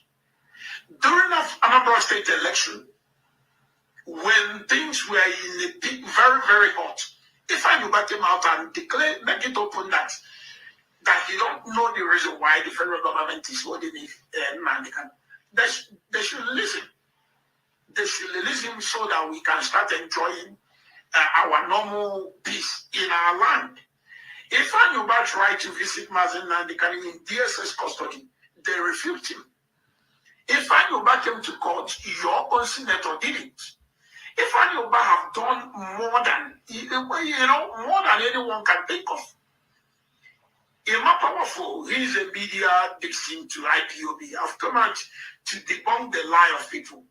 During the Anambra State election, when things were in a peak, very, very hot, Ifanyoba came out and declared, make it open that you don't know the reason why the federal government is holding Nnamdi Kanu. They should listen. They should listen so that we can start enjoying our normal peace in our land. Ifanyoba tried to visit Mazen Nnamdi Kanu in DSS custody. They refused him. Ifanyoba came to court. Your own senator didn't. Ifanyoba have done more than anyone can think of. Emma Powerful, he is a media victim to Ipob. I've come out to debunk the lie of people.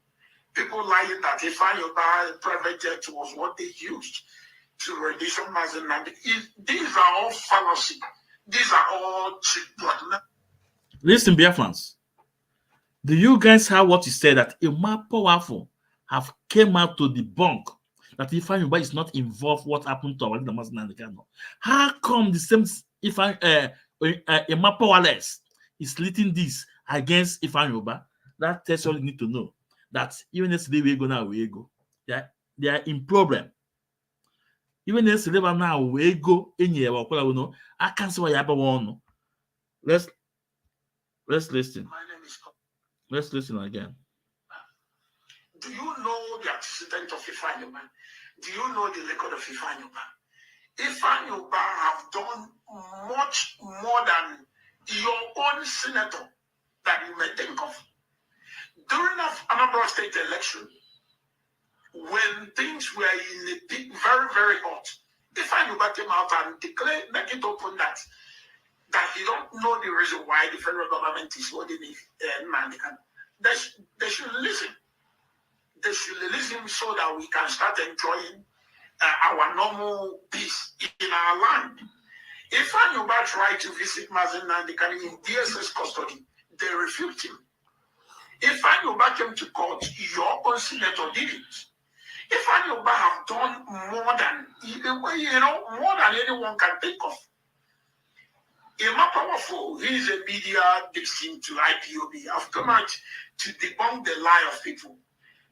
People lying that Ifanyoba private jet was what they used to rendition Mazen Nnamdi. These are all fallacy. These are all cheap blackmail. Listen, Biafrans. Do you guys have what you said that Emma Powerful have came out to debunk that Ifanyoba is not involved what happened to our leader Mazen Nnamdi Kanu? How come the same Emma Powerless is leading this against Ifanyoba? That tells all you need to know. That even yesterday we go now we go. They are in problem. Even yesterday now we go in here. I can't say what you have. Let's listen. My name is. Let's listen again. Do you know the antecedent of Ifanyoba? Do you know the record of Ifanyoba? Ifanyoba have done much more than your own senator that you may think of. During the Anambra State election, when things were in a peak, very, very hot, Ifanyoba came out and declared, make it open that you don't know the reason why the federal government is holding Nnamdi Kanu. They should listen. They should listen so that we can start enjoying our normal peace in our land. Ifanyoba tried to visit Mazen Nnamdi Kanu in DSS custody. They refused him. Ifanyoba came to court. Your own senator didn't. Ifanyoba have done more than anyone can think of. Emma Powerful, he is a media victim to Ipob. I've come out to debunk the lie of people.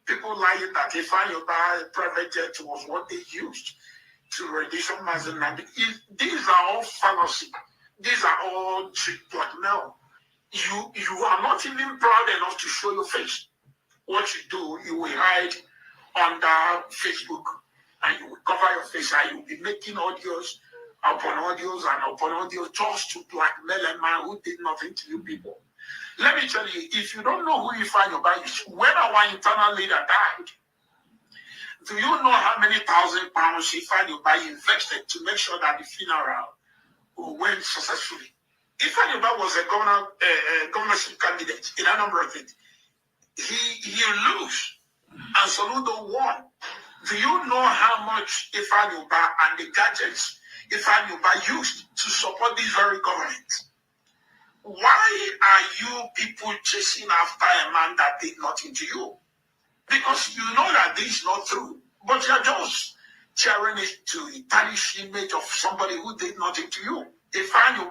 People lying that Ifanyoba private jet was what they used to rendition Mazen Nnamdi. These are all fallacy. These are all cheap blackmail. You are not even proud enough to show your face. What you do, you will hide under Facebook and you will cover your face and you will be making audios upon audios and upon audios just to blackmail a man who did nothing to you people. Let me tell you, if you don't know who Ifanyoba is, when our internal leader died, do you know how many £1,000 Ifanyoba invested to make sure that the funeral went successfully? Ifanyoba was a governorship candidate in Anambra State. He lose and Soludo won. Do you know how much Ifanyoba and the gadgets Ifeanyi used to support this very government. Why are you people chasing after a man that did nothing to you? Because you know that this is not true, but you're just sharing it to tarnish the image of somebody who did nothing to you. Ifeanyi,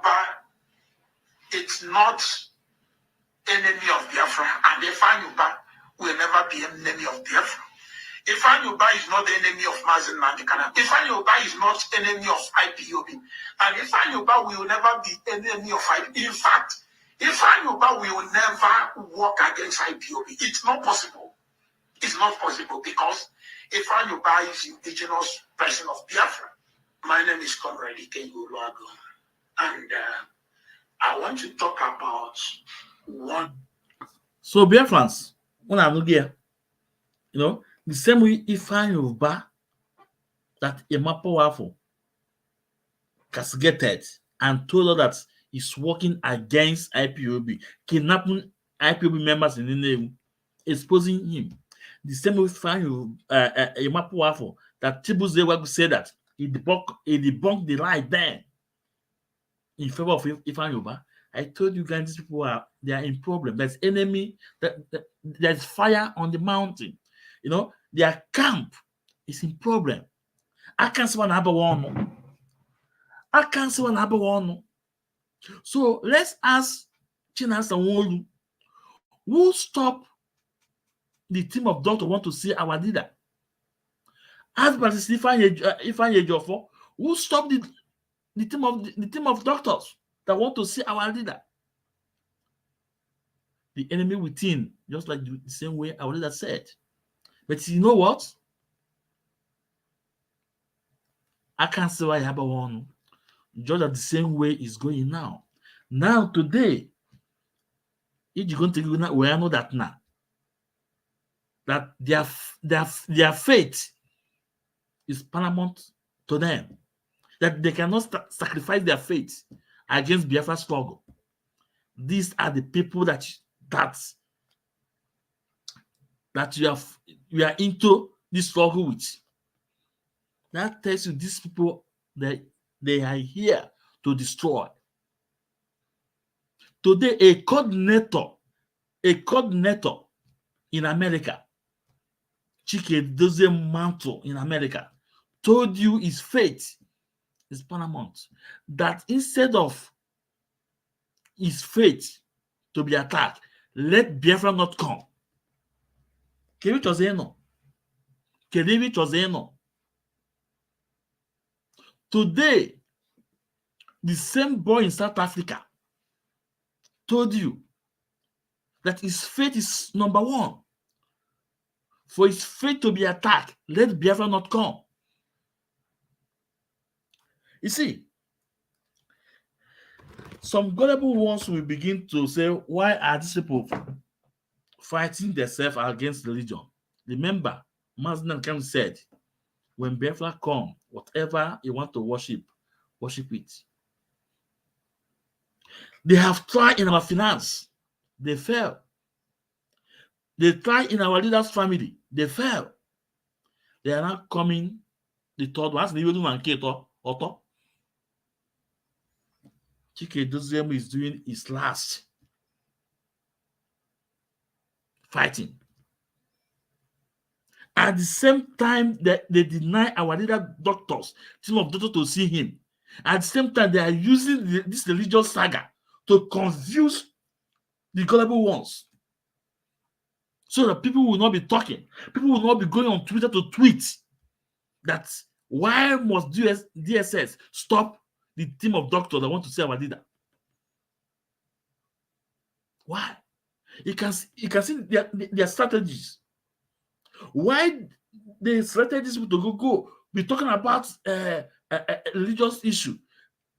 it's not enemy of Biafra, and Ifeanyi will never be enemy of Biafra. Ifeanyi is not the enemy of Mazen Mandikana. Ifeanyi is not enemy of IPOB. And Ifeanyi will never be enemy of IPOB. In fact, Ifeanyi will never work against IPOB. It's not possible. It's not possible because Ifeanyi is indigenous person of Biafra. My name is Conrad Ikeyuluago. And I want to talk about one. So Biafrans, when I'm looking here, the same way Ifeanyi that Emma Powerful castigated and told her that he's working against IPOB, kidnapping IPOB members in the name, exposing him. The same way Ifeanyi Emma Powerful that Chibuzewa said that he debunked the lie then in favor of Ifeanyi. I told you guys, these people they are in problem. There's enemy, there's fire on the mountain. Their camp is in problem. I can't see one other one. I can't see one other one. So let's ask Chinasa Nwolu, who stop the team of doctors want to see our leader? Ask Pastor Ifeanyi Ejiofor, who stopped the team of doctors that want to see our leader? The enemy within, just like the same way our leader said. But you know what? I can't say why I have one. Just that the same way is going now. Now today, if you're going to go, we know that now. That their faith is paramount to them. That they cannot sacrifice their faith against Biafra struggle. These are the people that you are into this struggle with. That tells you these people that they are here to destroy. Today, a coordinator in America, Chike Dozie Mantle in America, told you his faith is paramount. That instead of his faith to be attacked, let Biafra not come. Kedu Chozeno. Today, the same boy in South Africa told you that his faith is number one. For his faith to be attacked, let Biafra not come. You see, some gullible ones will begin to say, why are these people fighting themselves against religion? Remember, Mazen Kam said, when Biafra come, whatever you want to worship it. They have tried in our finance, they fail. They tried in our leaders' family, they fail. They are now coming the third one. Chike Doziem is doing his last fighting. At the same time that they deny our leader doctors, team of doctors to see him. At the same time, they are using this religious saga to confuse the gullible ones. So that people will not be talking. People will not be going on Twitter to tweet that why must DSS stop the team of doctors that want to see our leader? Why? You can see their strategies. Why the strategies to go be talking about a religious issue,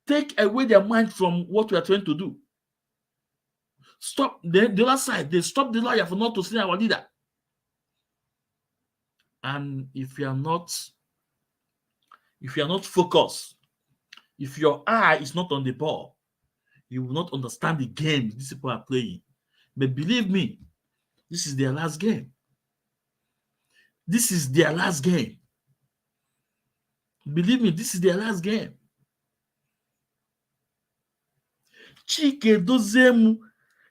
take away their mind from what we are trying to do. Stop the other side. They stop the lawyer for not to see our leader. And if you are not focused, if your eye is not on the ball, you will not understand the game these people are playing. But believe me, this is their last game. This is their last game. Believe me, this is their last game. Chike Dozemu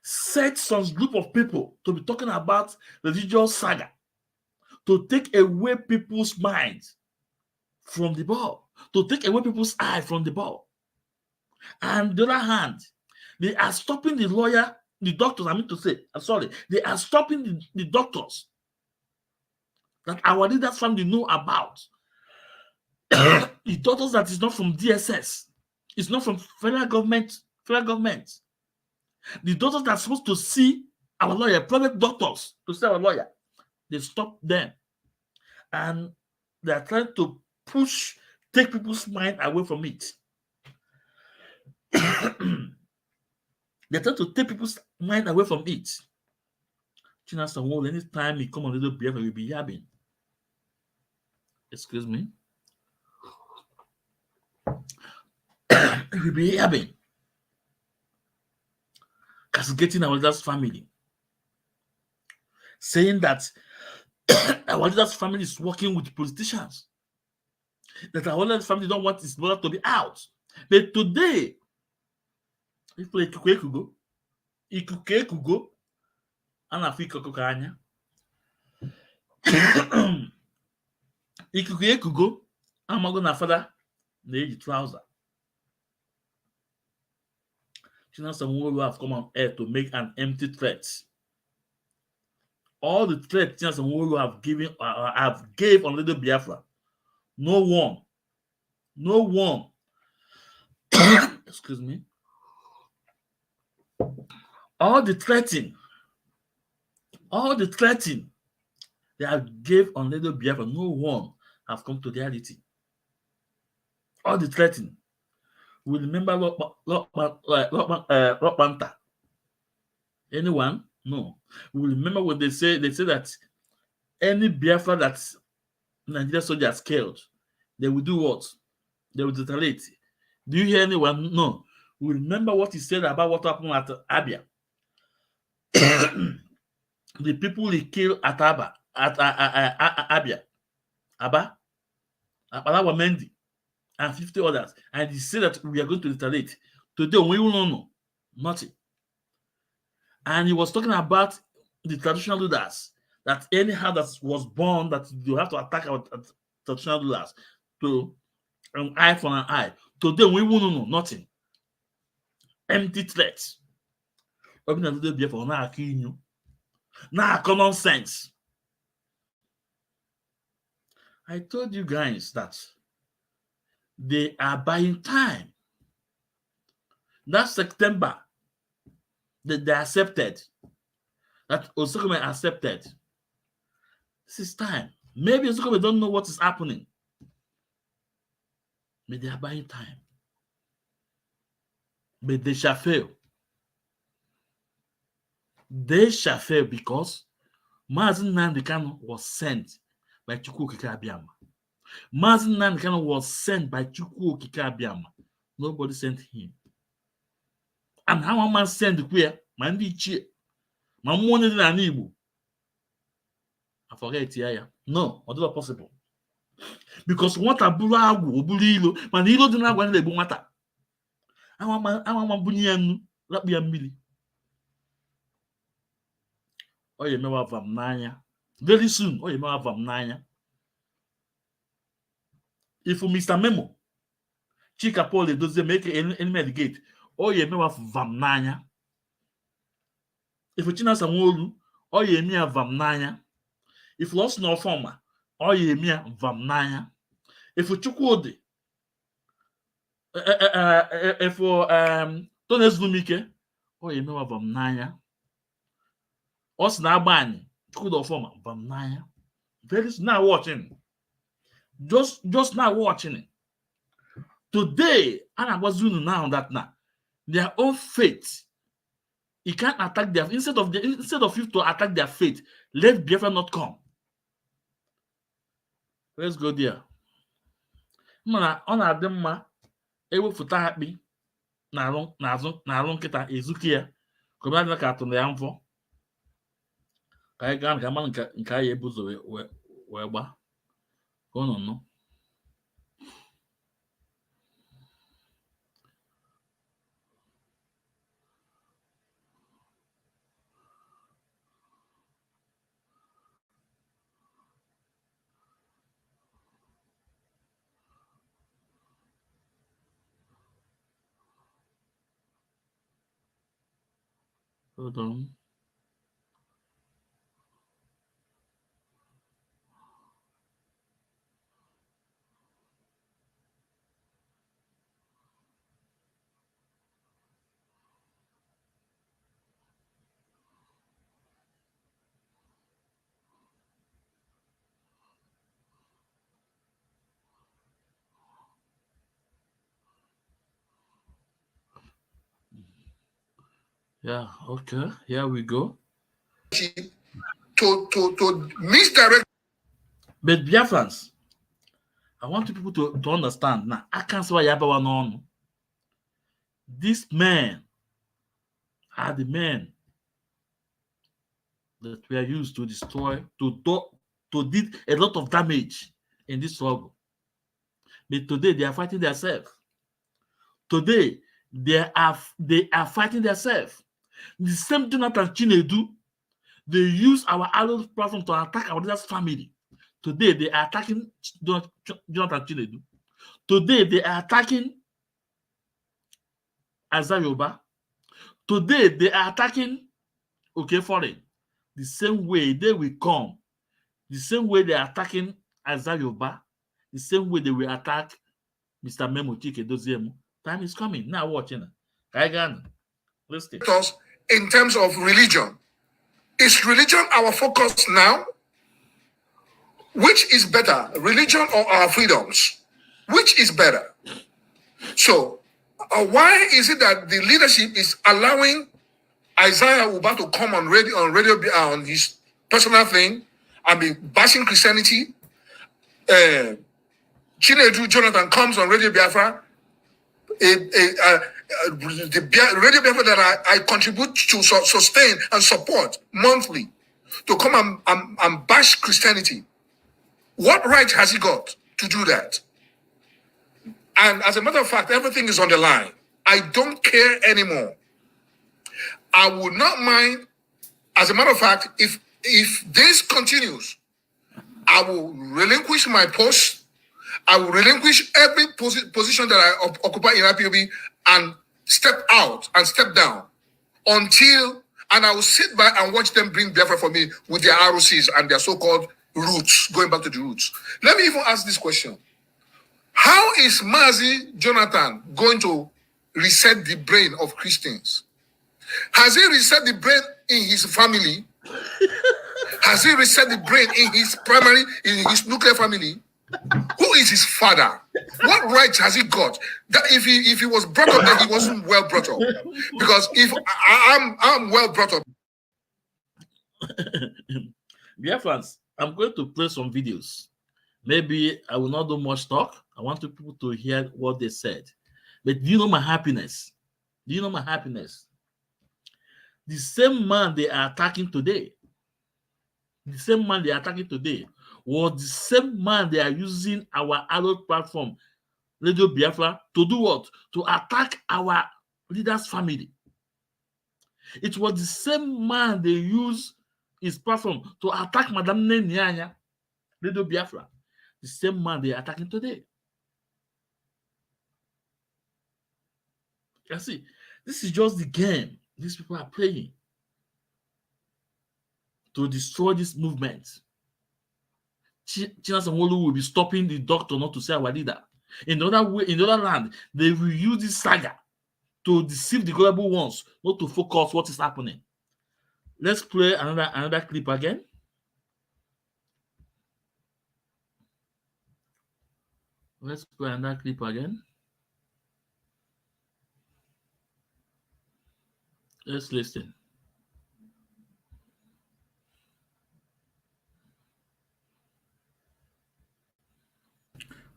set some group of people to be talking about the religious saga, to take away people's minds from the ball, to take away people's eye from the ball. And the other hand, they are stopping the lawyer, the doctors, they are stopping the doctors that our leaders family know about. The doctors that is not from DSS, it's not from federal government. The doctors that are supposed to see our lawyer, private doctors to see our lawyer, they stop them. And they are trying to take people's mind away from it. They're trying to take people's mind away from it. Anytime he come on little beer, we'll be yabbing. Excuse me. We'll be yabbing. Castigating our leader's family. Saying that our leader's family is working with politicians. That our leader's family don't want his brother to be out. But today, if Ikuke could go, and I feel Kokokanya. Ikuke could go, I'm going to father, the trouser. Someone will have come on air to make an empty threat. All the threats someone will have given, gave on Little Biafra. No one. Excuse me. All the threatening they have gave on Little Biafra, no one have come to reality. All the threatening. We remember Rock Panther. Anyone? No. We remember when they say that any Biafra that Nigerian soldiers killed, they will do what? They will retaliate. Do you hear anyone? No. We remember what he said about what happened at Abia. The people he killed at Abia, Abalawa Mendy, and 50 others, and he said that we are going to retaliate. Today, we will not know nothing. And he was talking about the traditional leaders, that anyhow that was born, that you have to attack our traditional leaders to an eye for an eye. Today, we will not know nothing. Empty threats. Now, common sense. I told you guys that they are buying time. That September, that they accepted, that Osokome accepted. This is time. Maybe Osokome don't know what is happening. But they are buying time. But they shall fail. They shall fail because Mazi Nnamdi Kanu was sent by Chukwu Okike Abiyama. Mazi Nnamdi Kanu was sent by Chukwu Okike Abiyama. Nobody sent him. And how a man sent the queer, man be cheer. Man wanted an Igbo. I forget it. No, it's not possible. Because what a bulagu, bulilo, man, he don't know when they do matter. I want my bunyan, let me a milli. Oh, you know of Nanya. Very soon, oh, you know of Nanya. If Mr. Memo, Chika Pole doesn't make any medicate, oh, you know of Nanya. If you China Samolu, oh, you know of Nanya. If lost no former, oh, you know of Nanya. If you Chukwode, if for Tones Lumike, oh, you know of Nanya. Us now ban could of former Nanya. Very now watching. Just now watching it. Today, and I was doing now that now their own faith. He can't attack their instead of you to attack their faith. Let Biafra not come. Let's go there. Mana on a demma ewe futa happy na along kita ezukia. Kobra na ka to na yamfo. Ka ga na man nka ye buzo we gba. Ko no. Hold on. Yeah, okay. Here we go. To misdirect. But Biafrans, I want people to understand now. I can't say what Yabawa on. These men are the men that were used to destroy, to did a lot of damage in this struggle. But today they are fighting themselves. Today they are fighting themselves. The same Jonathan Chinedu, they use our adult platform to attack our leader's family. Today they are attacking Jonathan Chinedu. Today they are attacking Azayoba. Today they are attacking Foreign. The same way they will come. The same way they are attacking Azayoba. The same way they will attack Mr. Memo Chike Doziemu. Time is coming. Now watching. Kaigan. Listen. In terms of religion. Is religion our focus now? Which is better, religion or our freedoms? Which is better? So, why is it that the leadership is allowing Isaiah Uba to come on radio on his personal thing and be bashing Christianity? Chinedu Jonathan comes on Radio Biafra, the Radio Biafra that I contribute to sustain and support monthly, to come and bash Christianity. What right has he got to do that? And as a matter of fact, everything is on the line. I don't care anymore. I would not mind, as a matter of fact, if this continues, I will relinquish my post. I will relinquish every position that I occupy in IPOB and step out and step down until, and I will sit by and watch them bring Biafra for me with their ROCs and their so-called roots, going back to the roots. Let me even ask this question. How is Mazi Jonathan going to reset the brain of Christians? Has he reset the brain in his family? Has he reset the brain in his nuclear family? Who is his father? What rights has he got? That if he was brought up, then he wasn't well brought up. Because if I'm well brought up. Dear fans, I'm going to play some videos. Maybe I will not do much talk. I want people to hear what they said. But do you know my happiness? Do you know my happiness? The same man they are attacking today, was the same man they are using our adult platform, Radio Biafra, to do what? To attack our leader's family. It was the same man they use his platform to attack Madame Nenyanya, Radio Biafra. The same man they are attacking today. You see, this is just the game these people are playing to destroy this movement. China Sanwo-Olu will be stopping the doctor not to say our leader. In other land, they will use this saga to deceive the global ones, not to focus what is happening. Let's play another clip again. Let's play another clip again. Let's listen.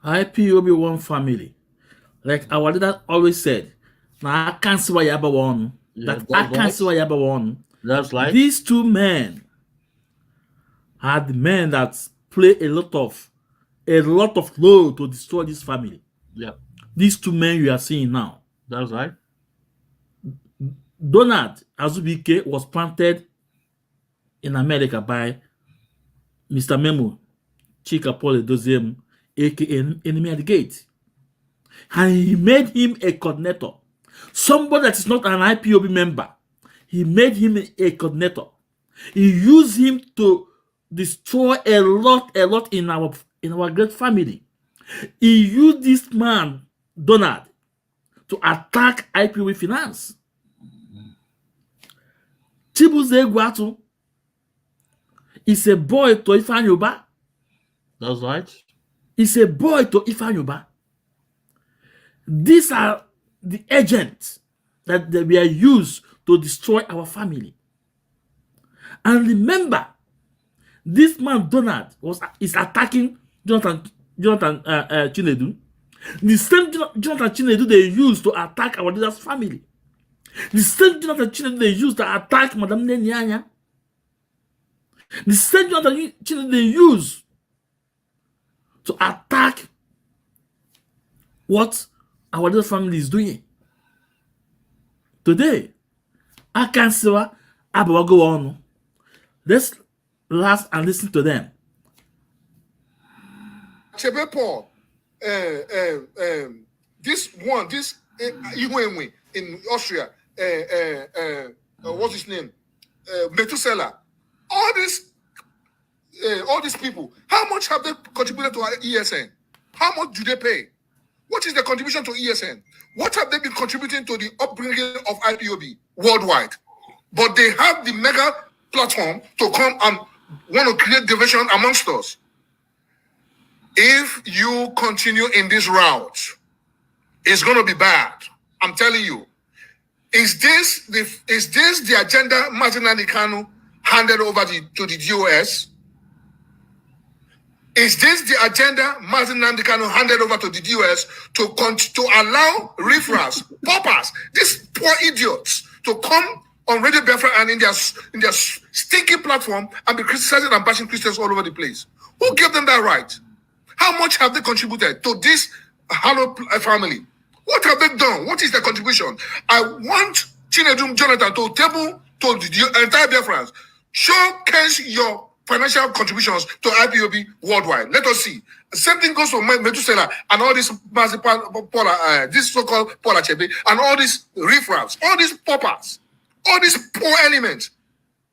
IPOB one family. Like our leader always said, now I can't see why Yaba one. I can't see why Yaba one. That's right. These two men are the men that play a lot of role to destroy this family. Yeah. These two men you are seeing now. That's right. Donald Azubike was planted in America by Mr. Memo Chika Paul Doziem, aka Enemy at the Gate. And he made him a coordinator. Somebody that is not an IPOB member. he made him a coordinator. He used him to destroy a lot in our great family. He used this man, Donald, to attack IPOB finance. Chibuze Guatu is a boy to Ifeanyi. That's right. Is a boy to Ifeanyi. These are the agents that were used to destroy our family. And remember, this man Donald is attacking Jonathan Chinedu. The same Jonathan Chinedu they used to attack our leader's family. The same Jonathan Chinedu they used to attack Madame Nenyanya. The same Jonathan Chinedu they used to attack what our leader's family is doing. Today, I can see what Abawa go on. Let's last and listen to them. Chebe Paul, this Ihuenwe in Austria, what's his name? Methuselah. All these people, how much have they contributed to our ESN? How much do they pay? What is the contribution to ESN? What have they been contributing to the upbringing of IPOB worldwide? But they have the mega platform to come and want to create division amongst us. If you continue in this route, it's going to be bad. I'm telling you. Is this the agenda Martin Kanu handed over to the DOS? Is this the agenda Martin Kanu handed over to the DOS to allow riffraffs, paupers, these poor idiots to come on Radio Biafra and in their stinky platform and be criticizing and bashing Christians all over the place? Who gave them that right? How much have they contributed to this hollow family? What have they done? What is their contribution? I want Chinedum Jonathan to table to the entire Biafrans. Showcase your financial contributions to IPOB worldwide. Let us see. Same thing goes for Methuselah and all these this so-called Paula Chebe and all these riffraffs, all these paupers, all these poor elements.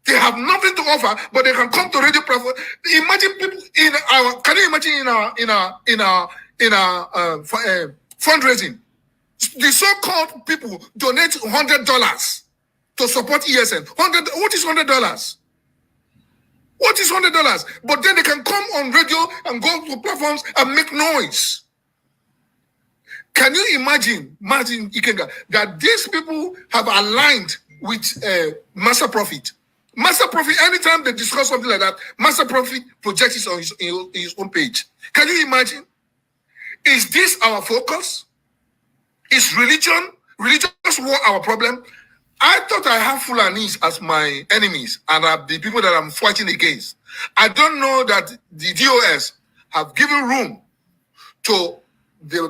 They have nothing to offer, but they can come to radio platform. Imagine people can you imagine in our fundraising? The so-called people donate $100 to support ESN. What is $100? What is $100? But then they can come on radio and go to platforms and make noise. Can you imagine, Martin Ikenga, that these people have aligned with Master Profit? Master Profit, anytime they discuss something like that, Master Profit projects it on his own page. Can you imagine? Is this our focus? Is religious war our problem? I thought I have Fulanis as my enemies and are the people that I'm fighting against. I don't know that the DOS have given room to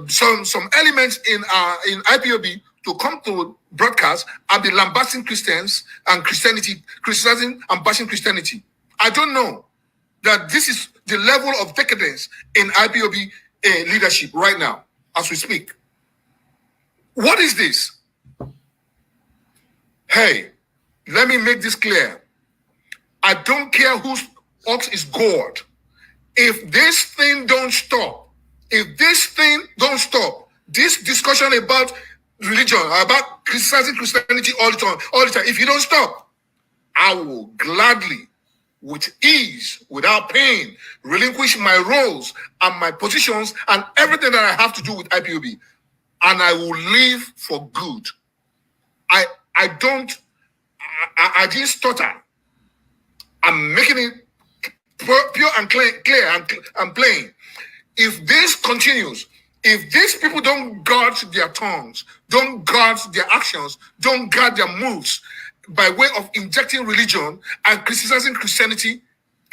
some elements in IPOB to come to broadcast and be lambasting Christians and Christianity, criticizing and bashing Christianity. I don't know that this is the level of decadence in IPOB leadership right now as we speak. What is this? Hey, let me make this clear. I don't care whose ox is gored. If this thing don't stop, this discussion about religion, about criticizing Christianity all the time, if you don't stop, I will gladly, with ease, without pain, relinquish my roles and my positions and everything that I have to do with IPOB. And I will leave for good. I didn't stutter. I'm making it pure and clear and plain. If this continues, if these people don't guard their tongues, don't guard their actions, don't guard their moves by way of injecting religion and criticizing Christianity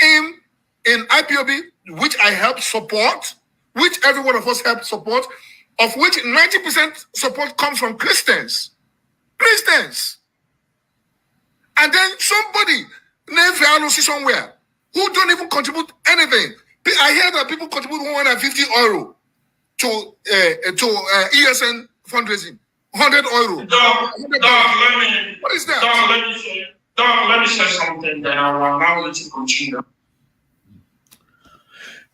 in IPOB, which I help support, which every one of us help support, of which 90% support comes from Christians. And then somebody named Fiano somewhere who don't even contribute anything. I hear that people contribute €150 to ESN fundraising. 100 euro. What is that? Let me say something, then I will allow you to continue.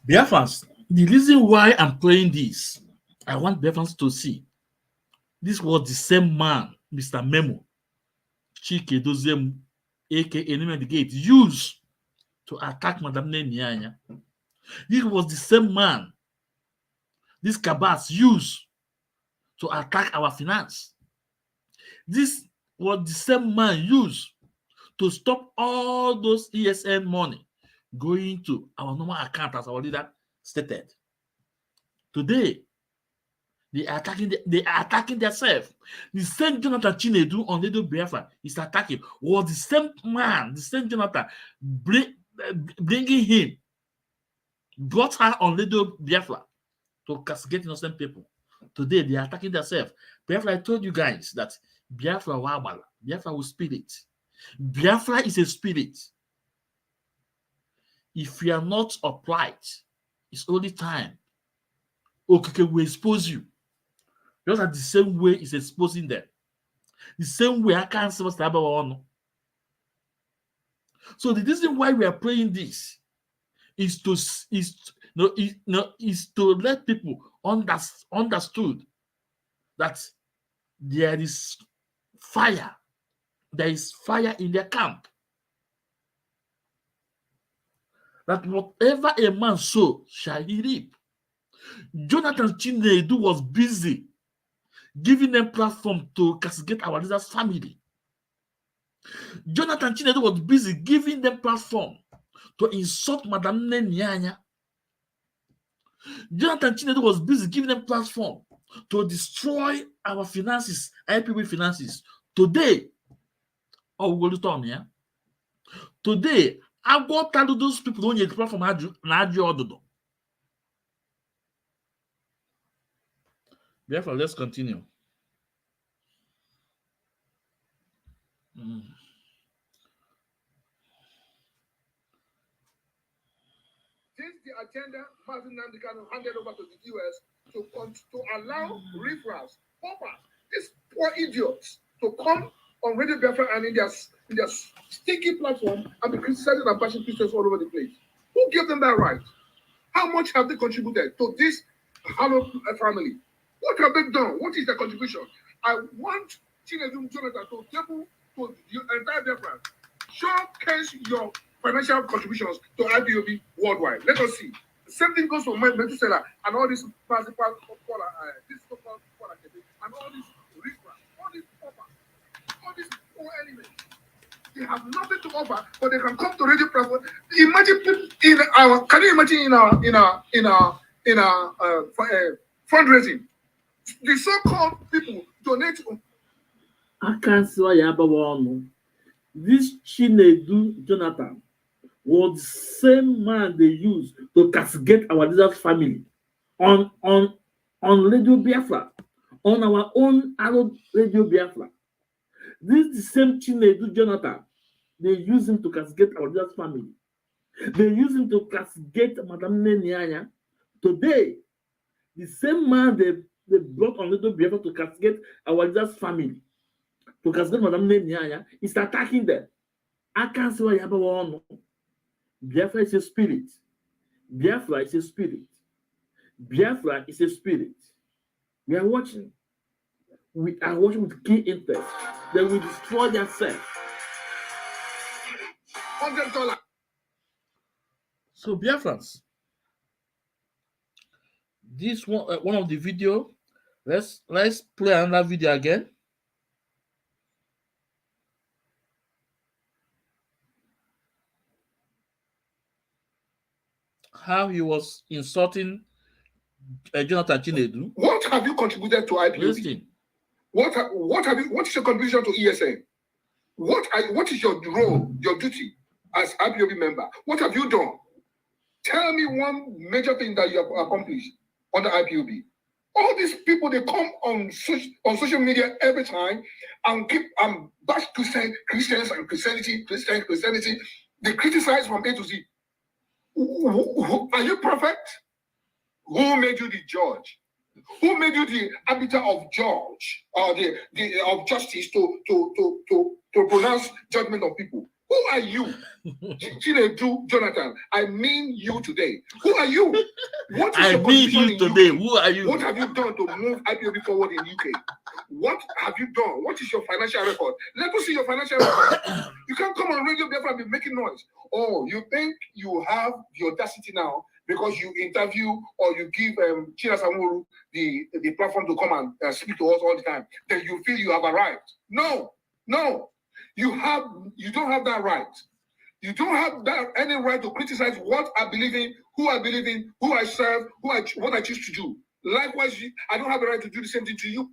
Biafrans, the reason why I'm playing this, I want Biafrans to see. This was the same man, Mr. Memo, Chike Dozem, aka Enemy the Gate, used to attack Madame Nyanya. This was the same man this cabas used to attack our finance. This was the same man used to stop all those ESN money going to our normal account, as our leader stated. Today, they are attacking themselves. The same Jonathan Chinedu on Ledo Biafra is attacking. Was the same man, the same Jonathan, bringing him, brought her on Ledo Biafra to castigate innocent people. Today, they are attacking themselves. Biafra, I told you guys that Biafra Wabala, Biafra will spirit. Biafra is a spirit. If you are not upright, it's only time. Okay, we expose you. Just like the same way it's exposing them. The same way I can't see what's the other. So the reason why we are praying this is to let people understood that there is fire. There is fire in their camp. That whatever a man sow shall he reap. Jonathan Chinedu was busy giving them platform to castigate our leader's family. Jonathan Chinedu was busy giving them platform to insult Madame Nyanya. Jonathan Chinedu was busy giving them platform to destroy our finances, IPB finances. Today, today, I go tell those people don't get platform na Therefore, let's continue. Since the agenda Martin Nandikano handed over to the US to allow riffraffs, paupers, these poor idiots to come on Radio Biafra and in their sticky platform and be criticizing and bashing Christians all over the place. Who gave them that right? How much have they contributed to this hallowed family? What have they done? What is their contribution? I want Chinedu Jonathan to table to the entire Biafra. Showcase your financial contributions to IPOB worldwide. Let us see. The same thing goes for Methuselah and all these and all these riffraff, all these poor elements. They have nothing to offer, but they can come to radio platform. Imagine people can you imagine in our fundraising? The so-called people donate. I can't see why you this Chinedu Jonathan was the same man they used to castigate our leader's family on Radio Biafra, on our own Arab Radio Biafra. This is the same Chinedu Jonathan they use him to castigate our leader's family. They use him to castigate Madame Nyanya. Today, the same man they brought on Radio Biafra to castigate our leader's family, to castigate Madame Nyanya, is attacking them. I can't see why you have one. Biafra is a spirit. Biafra is a spirit. Biafra is a spirit. We are watching. We are watching with key interest. They will destroy themselves. $100. So Biafrans, this one of the video. Let's play another video again. How he was insulting Jonathan Chinedu. What have you contributed to IPOB? Listen. What is your contribution to ESA? What is your role, your duty as IPOB member? What have you done? Tell me one major thing that you have accomplished under IPOB. All these people, they come on social media every time and keep bash Christians and Christianity. They criticize from A to Z. Are you perfect? Who made you the judge? Who made you the arbiter of judge or the of justice to pronounce judgment on people? Who are you? Chinedu Jonathan, I mean you today. Who are you? What is I your mean position you in today. UK? Who are you? What have you done to move IPOB forward in UK? What have you done? What is your financial record? Let us see your financial record. You can't come on radio and be making noise. Oh, you think you have the audacity now because you interview or you give Chira Samuru the platform to come and speak to us all the time, then you feel you have arrived. No. You don't have that right. You don't have any right to criticize what I believe in, who I believe in, who I serve, what I choose to do. Likewise, I don't have the right to do the same thing to you.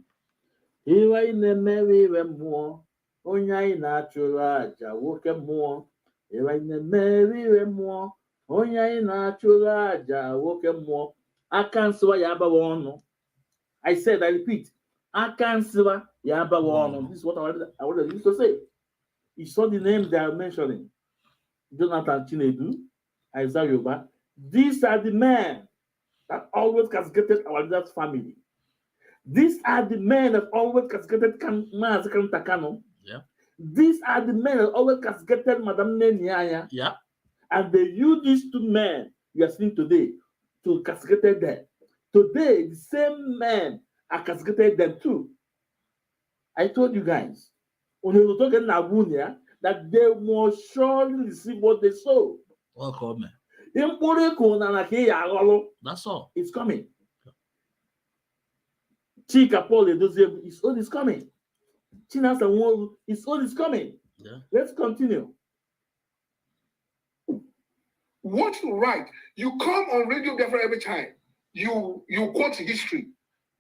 Iwe na-emewe iwe mmụọ, onye anyị na-achụrụ aja nwoke mmụọ. Iwe na-emewe iwe mmụọ, onye anyị na-achụrụ aja nwoke mmụọ. Aka nsịwa ya abawa ọnụ. I said, I repeat, aka nsịwa ya abawa ọnụ. This is what I wanted to say. You saw the names they are mentioning. Jonathan Chinedu, Isaiah Yoba. These are the men that always castigated our leader's family. These are the men that always castigated Maazị Takano. Yeah. These are the men that always castigated Madam Nenyaya. Yeah. And they use these two men you are seeing today to castigate them. Today, the same men are castigated them too. I told you guys, that they must surely receive what they sow. Welcome. That's all. It's coming. Chika Paul Edozie, his own is coming. Chinasa Nworu, his own is coming. Yeah. Let's continue. What right? You come on Radio Biafra every time. You quote history.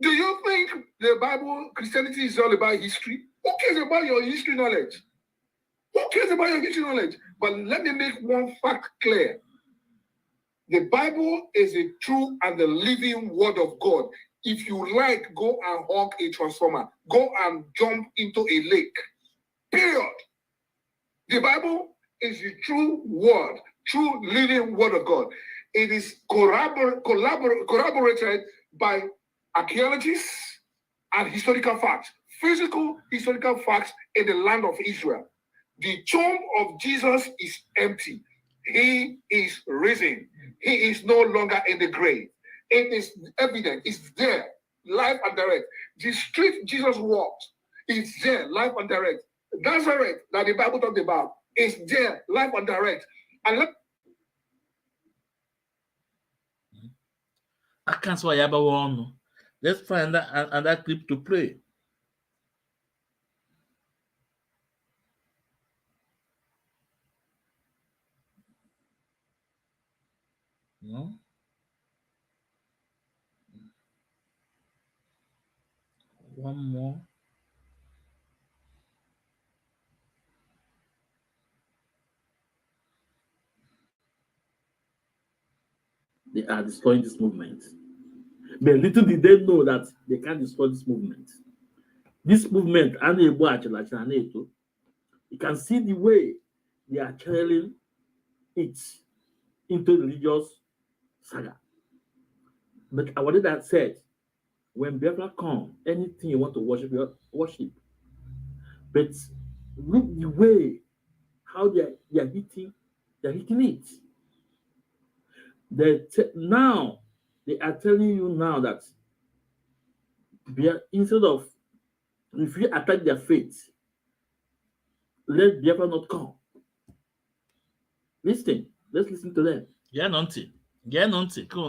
Do you think the Bible, Christianity is all about history? Who cares about your history knowledge? Who cares about your history knowledge? But let me make one fact clear. The Bible is a true and the living word of God. If you like, go and hug a transformer. Go and jump into a lake. Period. The Bible is the true word, true living word of God. It is corroborated by archaeologists and historical facts, physical historical facts in the land of Israel. The tomb of Jesus is empty. He is risen. He is no longer in the grave. It is evident. It's there, live and direct. The street Jesus walked is there, live and direct. Nazareth that the Bible talked about is there, live and direct. And I can't say one. Let's find that clip to play. No? One more. They are destroying this movement. But little did they know that they can't destroy this movement. This movement, you can see the way they are channeling it into religious saga. But I wanted that said, when Biafra come, anything you want to worship, worship. But look the way how they are hitting it. Now they are telling you now that instead of if you attack their faith, let Biafra not come. Listen, let's listen to them. Come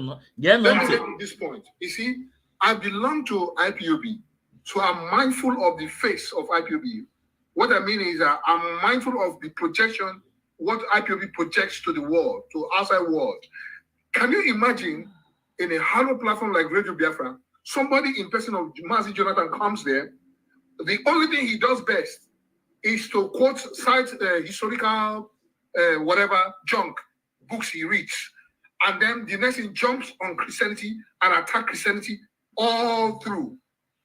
on. Let me get to this point. You see, I belong to IPOB, so I'm mindful of the face of IPOB. What I mean is that I'm mindful of the projection, what IPOB projects to the world, to outside world. Can you imagine in a hollow platform like Radio Biafra, somebody in person of Mazi Jonathan comes there, the only thing he does best is to cite historical whatever junk books he reads, and then the next thing jumps on Christianity and attack Christianity all through.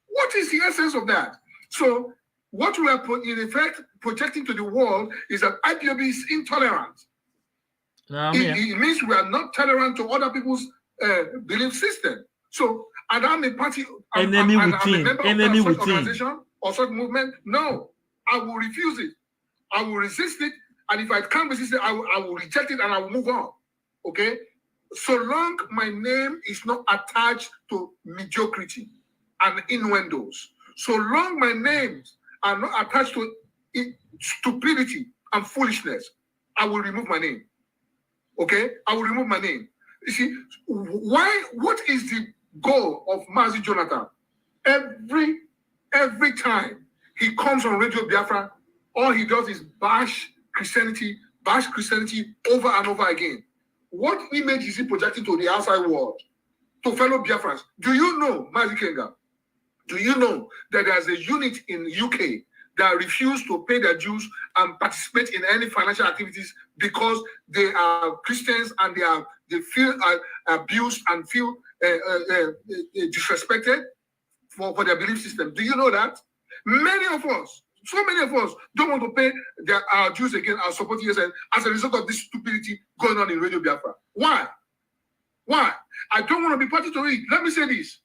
What is the essence of that? So what we are in effect projecting to the world is that IPOB is intolerant. It means we are not tolerant to other people's belief system. So and I'm a party, Enemy I'm a within. member Enemy of such within. organization or such movement. No, I will refuse it. I will resist it. And if I can't resist it, I will reject it and I will move on. Okay? So long my name is not attached to mediocrity and innuendos, so long my names are not attached to stupidity and foolishness, I will remove my name. Okay? I will remove my name. You see, what is the goal of Mazi Jonathan? Every time he comes on Radio Biafra, all he does is bash Christianity over and over again. What image is he projecting to the outside world, to fellow Biafrans? Do you know, Mazi Kenga, do you know that there's a unit in UK that refuse to pay their dues and participate in any financial activities because they are Christians and they feel abused and feel disrespected for their belief system? Do you know that? Many of us, so many of us, don't want to pay our dues again, our support ESN, as a result of this stupidity going on in Radio Biafra. Why? Why? I don't want to be party to it. Let me say this.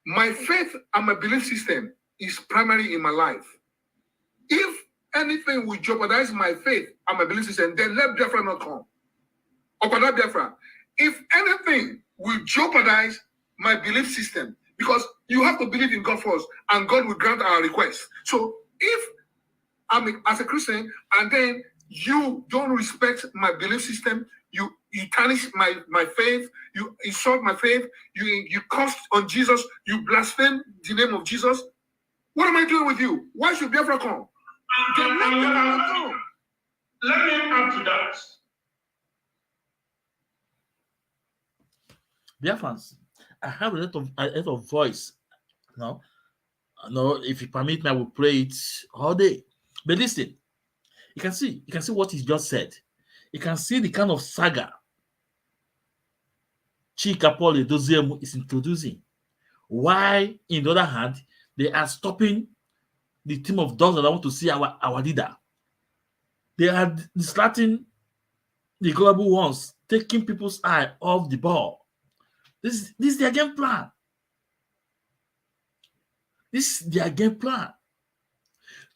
My faith and my belief system is primary in my life. If anything will jeopardize my faith and my belief system, then let Biafra not come. Or Biafra. If anything will jeopardize my belief system, because you have to believe in God first, and God will grant our request. So if I'm as a Christian, and then you don't respect my belief system, you tarnish my faith, you insult my faith, you curse on Jesus, you blaspheme the name of Jesus, what am I doing with you? Why should Biafra come? Let me add to that. Biafrans, I have a lot of voice. No, if you permit me, I will play it all day. But listen, you can see what he just said. You can see the kind of saga Chika Paul Edoziemu is introducing. Why, in the other hand, they are stopping the team of dogs that want to see our leader. They are distracting the global ones, taking people's eye off the ball. This is their game plan. This is their game plan.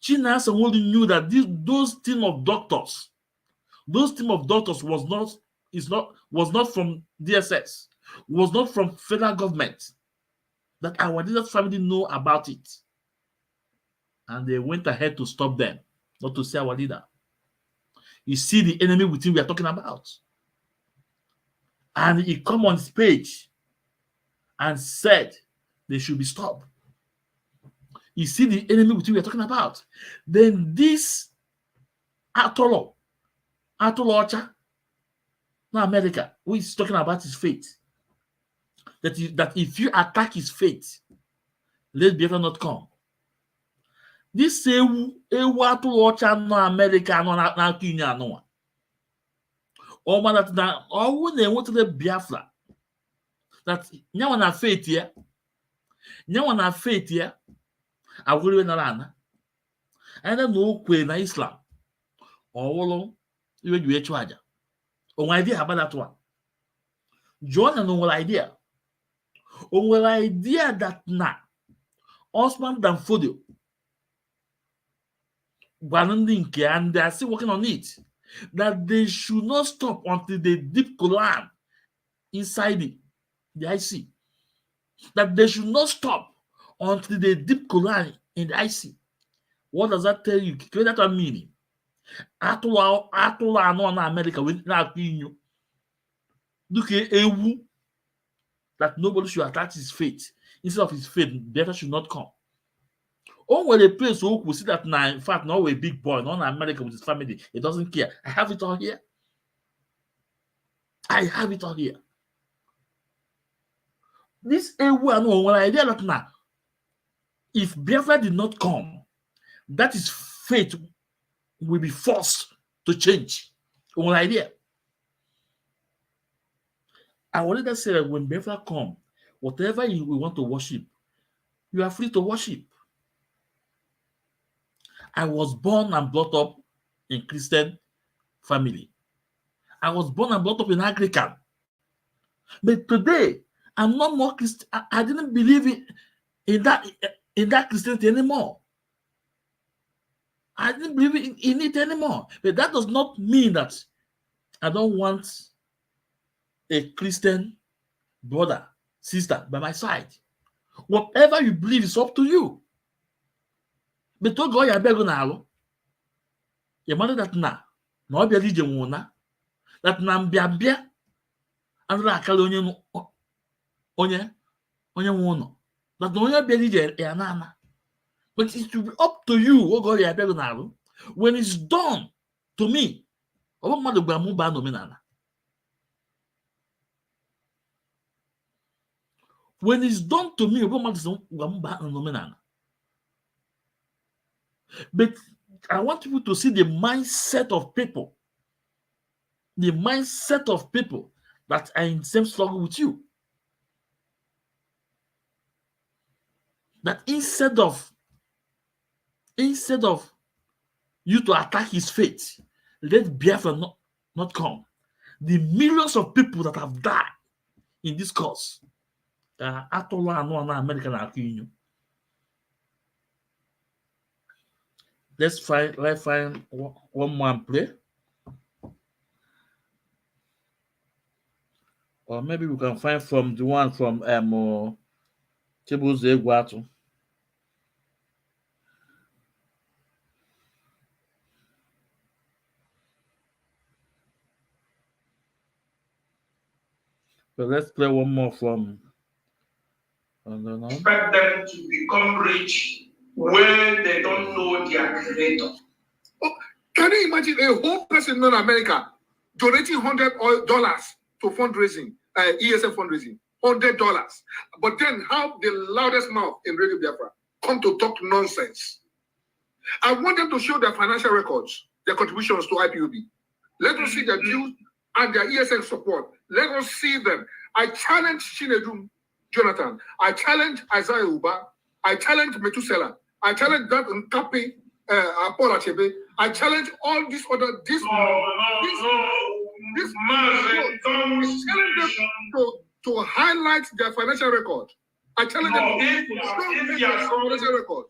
China only knew that those team of doctors was not from DSS, was not from federal government. That our leaders' family know about it. And they went ahead to stop them, not to see our leader. You see the enemy within we are talking about. And he come on his page and said they should be stopped. You see the enemy within we are talking about. Then this Atolo Ocha, now America, who is talking about his faith, that if you attack his faith, let Biafra not come. This ewu Atolo Ocha no America no na Kenya no. Or man that now all they want to the Biafra. That nyawa na faith here. Nyawa na faith here. I will na lana. And then no kwe na Islam. Or wolo you echu aja. O idea about that one. John no idea. O idea that na Osman Danfodio Gwanandi and they are still working on it. That they should not stop until they deep Quran inside the IC. That they should not stop until they deep Quran in the IC. What does that tell you? What does that mean? Atula no na America with na you. Look ewu that nobody should attack his faith. Instead of his faith, better should not come. Oh, well, a place who will see that now, in fact, now a big boy, not in America with his family. He doesn't care. I have it all here. I have it all here. This idea that now, if Biafra did not come, that is fate will be forced to change. One idea. I already said that when Biafra come, whatever you want to worship, you are free to worship. I was born and brought up in Christian family. I was born and brought up in Anglican. But today, I'm not more Christian. I didn't believe in that Christianity anymore. I didn't believe in it anymore. But that does not mean that I don't want a Christian brother, sister by my side. Whatever you believe is up to you. But to go ya beg na you mother that na obia dije nwuna that na mbia and na akala onye nwe uno that onye bia dije ya na. But it should be up to you what God ya beg na when it's done to me. Obo mmadụ gba mụ ba n'omenala. When it's done to me, obo mmadụ gba mụ ba n'omenala. But I want people to see the mindset of people. The mindset of people that are in the same struggle with you. That instead of you to attack his faith, let Biafra not come. The millions of people that have died in this cause. American. Let's find one more and play. Or maybe we can find from the one from Chibuze Guatu. So let's play one more from. Expect them to become rich when they don't know their creator. Oh, can you imagine a whole person in America donating $100 to fundraising, ESF fundraising, $100, but then have the loudest mouth in Radio Biafra come to talk nonsense? I want them to show their financial records, their contributions to IPOB. Let us see their dues and their ESF support. Let us see them. I challenge Chinedu Jonathan. I challenge Isaiah Uba. I challenge Methuselah. I challenge that Nkapi Paul Achebe. I challenge all these other to highlight their financial record. I challenge them to show their financial record.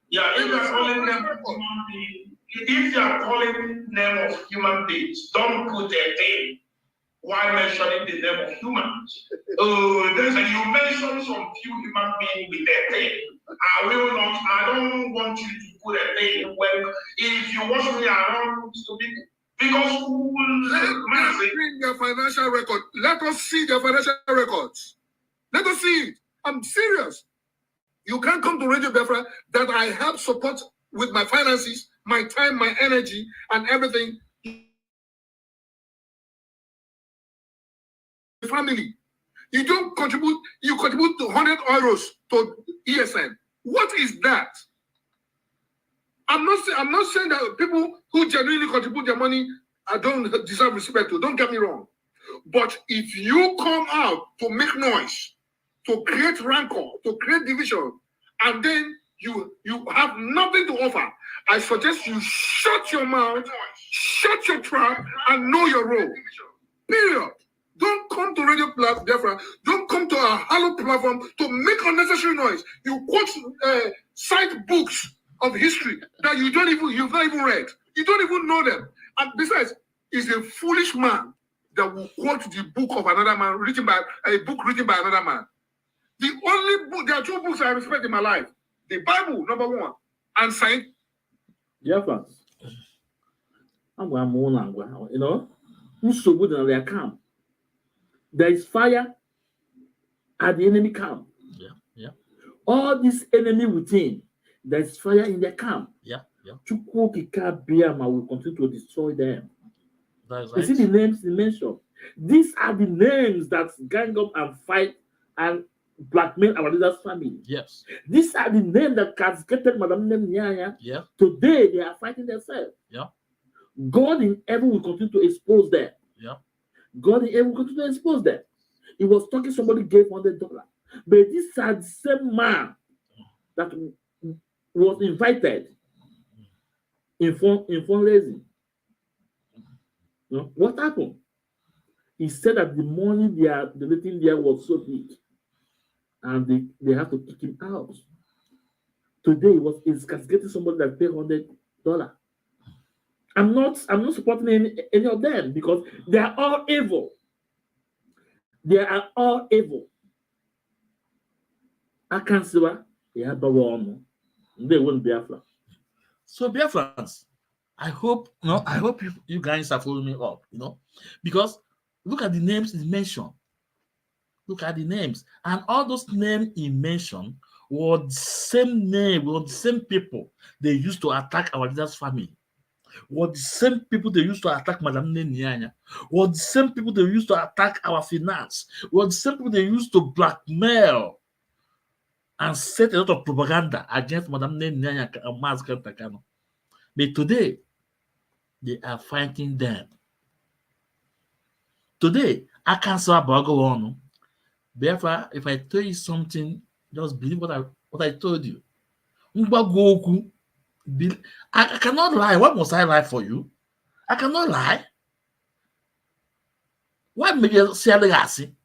Yeah, if you're calling them human beings, if you're calling name of human beings, don't put a thing. Why mentioning the name of humans? You mentioned some few human beings with a thing. I don't want you to put a thing when if you watch me around to be because let us bring their financial record. Let us see their financial records. Let us see it. I'm serious. You can't come to Radio Biafra that I help support with my finances, my time, my energy, and everything. Family. You don't contribute, you contribute to 100 euros to ESN. What is that? I'm not saying that people who genuinely contribute their money don't deserve respect to. Don't get me wrong. But if you come out to make noise, to create rancor, to create division, and then you have nothing to offer, I suggest you shut your mouth, shut your trap, and know your role. Period. Don't come to Radio Biafra. Don't come to our hallowed platform to make unnecessary noise. You quote cite books of history that you've not even read. You don't even know them. And besides, he's a foolish man that will quote the book of another man, written by another man. The only book, there are two books I respect in my life: the Bible, number one, and science. Yeah, fans. You know, who's so good in their camp? There is fire at the enemy camp. Yeah. All this enemy within, there is fire in their camp. Yeah. Chukwukika will continue to destroy them. That is You right. see the names they mentioned. These are the names that gang up and fight and blackmail our leader's family. Yes. These are the names that castigated Madam Nyaya. Yeah. Today they are fighting themselves. Yeah. God in heaven will continue to expose them. Yeah. God in heaven will continue to expose them. He was talking, somebody gave $100. But this is the same man that was invited in fundraising. You know, what happened? He said that the money they are donating there was so big, and they have to kick him out. Today is castigating somebody that paid $100. I'm not supporting any of them because they are all evil. They are all evil. I can't see what they have on. They won't Biafra. So Biafrans, I hope you guys are following me up, because look at the names he mentioned. Look at the names. And all those names he mentioned were the same name, were the same people they used to attack our leader's family. Were the same people they used to attack Madame Nenyanya. Were the same people they used to attack our finance. Were the same people they used to blackmail and set a lot of propaganda against Madame Nenyanya and Mazka Takano. But today, they are fighting them. Today, I can't say about go on. Therefore, if I tell you something, just believe what I told you. I cannot lie. What must I lie for you? I cannot lie. Why maybe say legacy?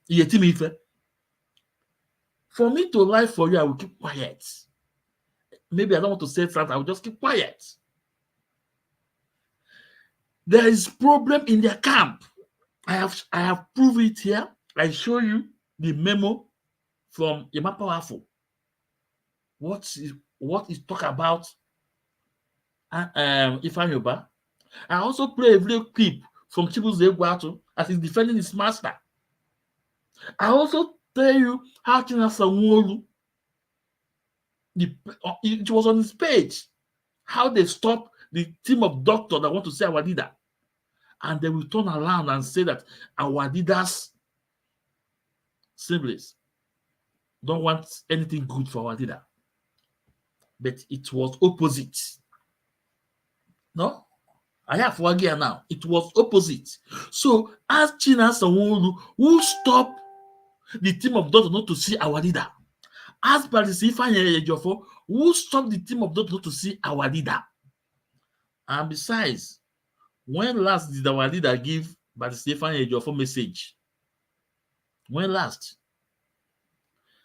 For me to lie for you, I will keep quiet. Maybe I don't want to say something, I will just keep quiet. There is problem in their camp. I have proved it here. I show you the memo from Emma Powerful. What is talk about Ifan Yoba. I also play a video clip from Chibuze Guatu as he's defending his master. I also tell you how Chinasa Nwolu, it was on his page, how they stop the team of doctors that want to see our leader. And they will turn around and say that our leaders, siblings, don't want anything good for our leader. But it was opposite. No? I have one here now. It was opposite. So ask Chinasa Nwolu who stopped the team of doctors not to see our leader. Ask Balisi Ifeanyi Ejiofor who stopped the team of doctors not to see our leader. And besides, when last did our leader give Balisi Ifeanyi Ejiofor message? When last?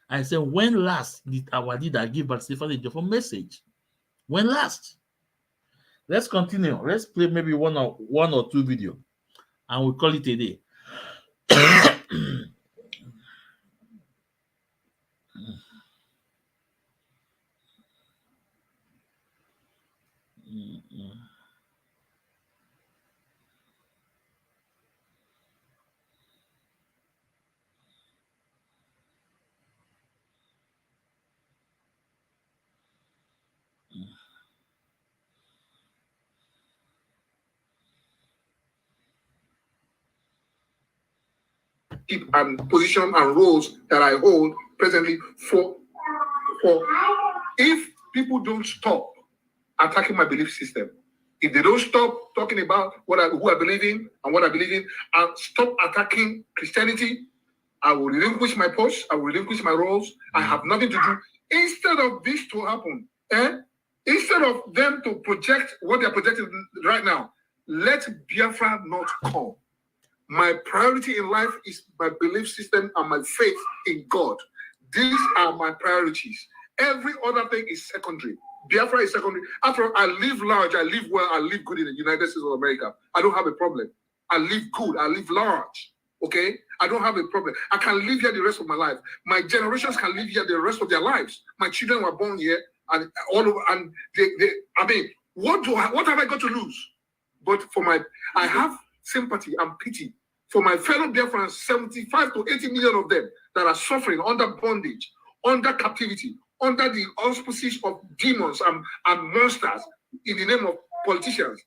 I said, when last did our leader give Balisi Ifeanyi Ejiofor message? When last? Let's continue. Let's play maybe one or two video, and we'll call it a day. And position and roles that I hold presently for if people don't stop attacking my belief system, if they don't stop talking about who I believe in and what I believe in, and stop attacking Christianity, I will relinquish my post, I will relinquish my roles. I have nothing to do. Instead of this to happen, instead of them to project what they're projecting right now, let Biafra not come. My priority in life is my belief system and my faith in God. These are my priorities. Every other thing is secondary. Biafra is secondary. After all, I live large, I live well, I live good in the United States of America. I don't have a problem. I live good, I live large. Okay? I don't have a problem. I can live here the rest of my life. My generations can live here the rest of their lives. My children were born here and all over, and what have I got to lose? But I have sympathy and pity for my fellow Biafrans, 75 to 80 million of them that are suffering under bondage, under captivity, under the auspices of demons and monsters in the name of politicians,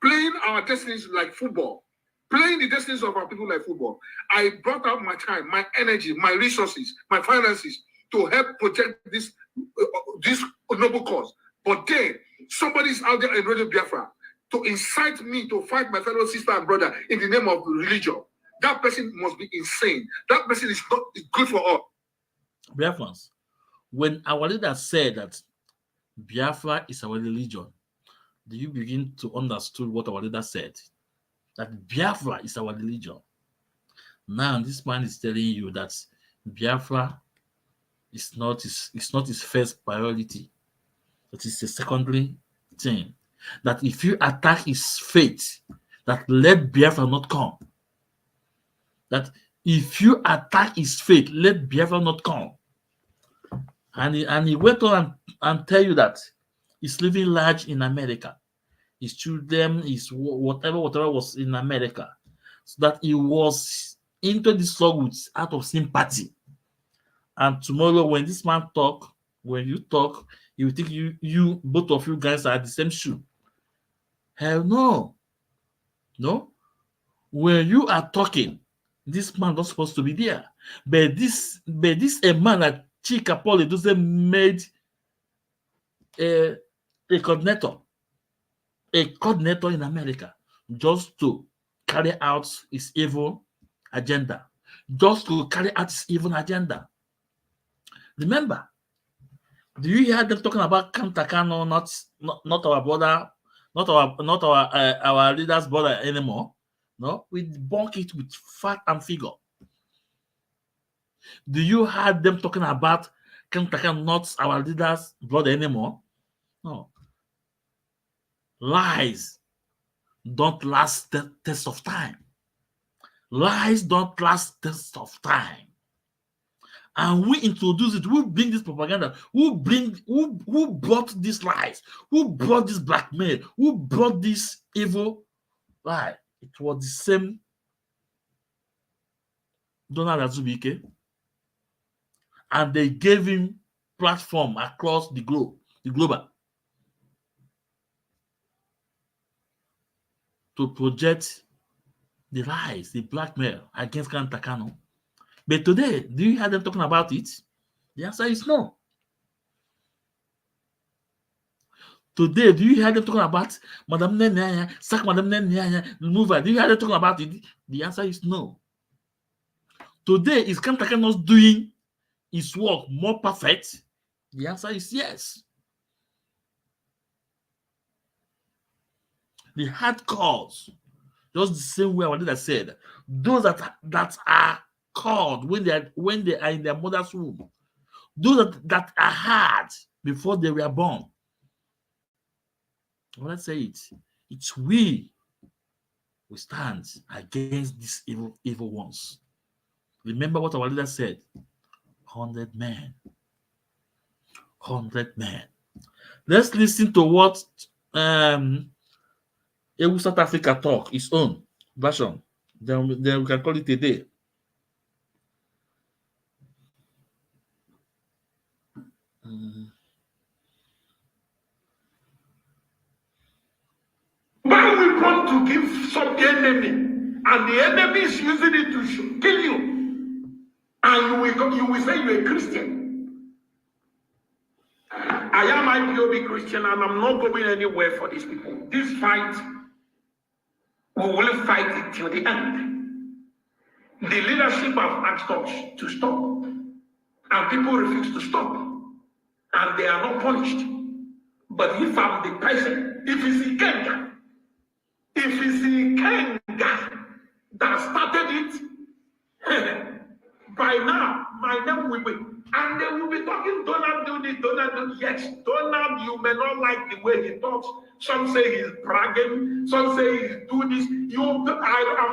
playing our destinies like football, playing the destinies of our people like football. I brought out my time, my energy, my resources, my finances to help protect this noble cause. But then, somebody's out there in Radio Biafra to incite me to fight my fellow sister and brother in the name of religion. That person must be insane. That person is not good for all. Biafrans, when our leader said that Biafra is our religion, do you begin to understand what our leader said? That Biafra is our religion. Now this man is telling you that Biafra is not his first priority. That is a secondary thing. That if you attack his faith, that let Biafra not come. That if you attack his faith, let Biafra not come. And he went on and tell you that he's living large in America. His children, his whatever was in America. So that he was into this struggle out of sympathy. And tomorrow when this man talk, when you talk, you think you both of you guys are the same shoe. Hell no. No. When you are talking, this man not supposed to be there. But this a man like Chika Paul doesn't made a coordinator in America just to carry out his evil agenda. Just to carry out his evil agenda. Remember, do you hear them talking about Kantakano, not our brother, not our leader's brother anymore? No, we debunk it with fact and figure. Do you hear them talking about Kantakano, not our leader's brother anymore? No. Lies don't last the test of time. Lies don't last test of time. And we introduce it. Who bring this propaganda? Who brought these lies? Who brought this blackmail? Who brought this evil lie? It was the same Donald Azubike. And they gave him platform across the global, to project the lies, the blackmail against Kantakano. But today, do you hear them talking about it? The answer is no. Today, do you hear them talking about Madam Nenya, sack Madam Nenya, remove her? Do you hear them talking about it? The answer is no. Today, is Kantakano doing his work more perfect? The answer is yes. The hardcores, just the same way our leader said, those that are called when they are in their mother's womb, those that are hard before they were born. Well, let's say it. It's we stand against these evil ones. Remember what our leader said: 100 men. 100 men. Let's listen to what EU South Africa talk, its own version. Then we can call it a day. Buy weapon to give some the enemy, and the enemy is using it to kill you, and you will say you're a Christian. I am Ipob Christian, and I'm not going anywhere for these people. This fight, we will fight it till the end. The leadership have asked us to stop, and people refuse to stop, and they are not punished. But if I'm the person, if it's Ikenga that started it, by now, my name will be, and they will be talking, Donald do this, Donald do this. Yes, Donald, you may not like the way he talks. Some say he's bragging, some say he's doing this. I'm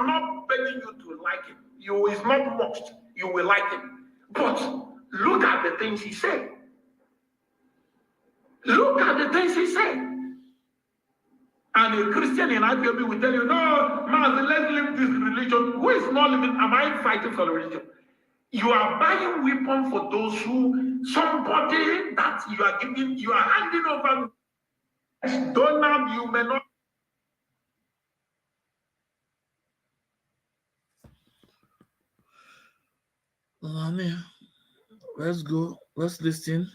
not begging you to like him. You is not must. You will like him. But look at the things he said. Look at the things he said. And a Christian in Ipob will tell you, no, man, let's leave this religion. Who is not living? Am I fighting for the religion? You are buying weapons for those who, somebody that you are giving, you are handing over. Donald, you may not. Let's go. Let's listen.